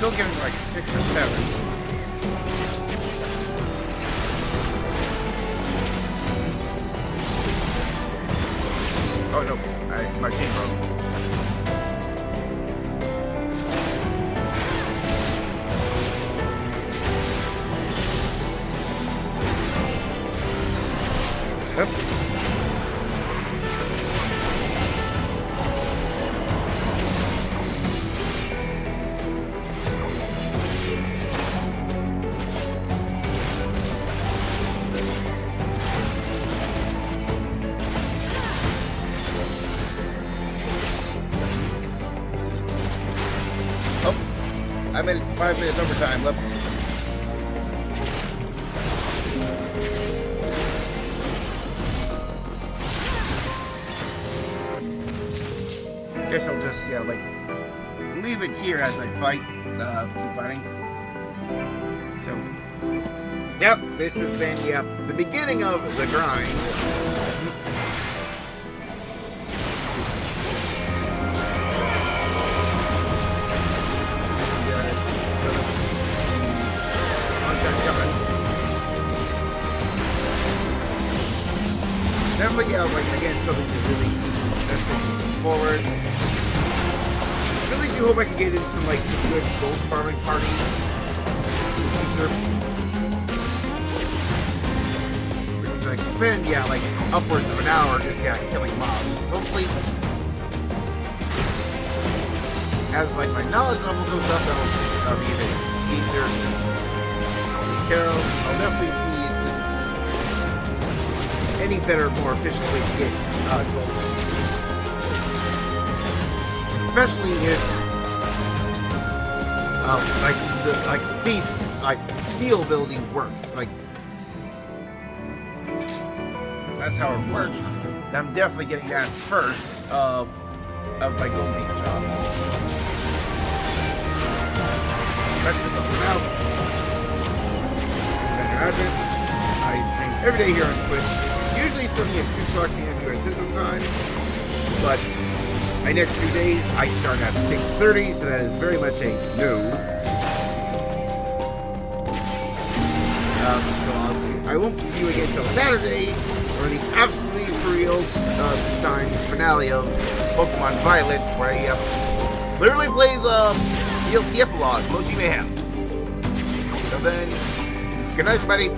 Still getting like 6 or 7. Oh no, my team broke. Yep. I made it 5 minutes overtime. Let's. Guess I'll just like leave it here as I fight. Keep fighting. So, yep, this has been the beginning of the grind. definitely, like, again, something to really move forward. I really do hope I can get in some, like, some good gold farming parties in the future. We're going to spend, like, upwards of an hour just, killing mobs. Hopefully, as, like, my knowledge level goes up, that'll be a bit easier to take care of. I'll definitely see if there's any better, more efficient way to get gold. Especially if, like Thief's, like, steel building works. Like, that's how it works. I'm definitely getting that first of my gold piece jobs. Back to something else. Address. I stream every day here on Twitch. Usually starting at 2 o'clock p.m. US Central Time, but my next few days I start at 6:30, so that is very much a no. So honestly, I won't see you again until Saturday for the absolutely for real this time finale of Pokemon Violet, where I literally play the epilogue, Mochi Mayhem. So then, good night, everybody.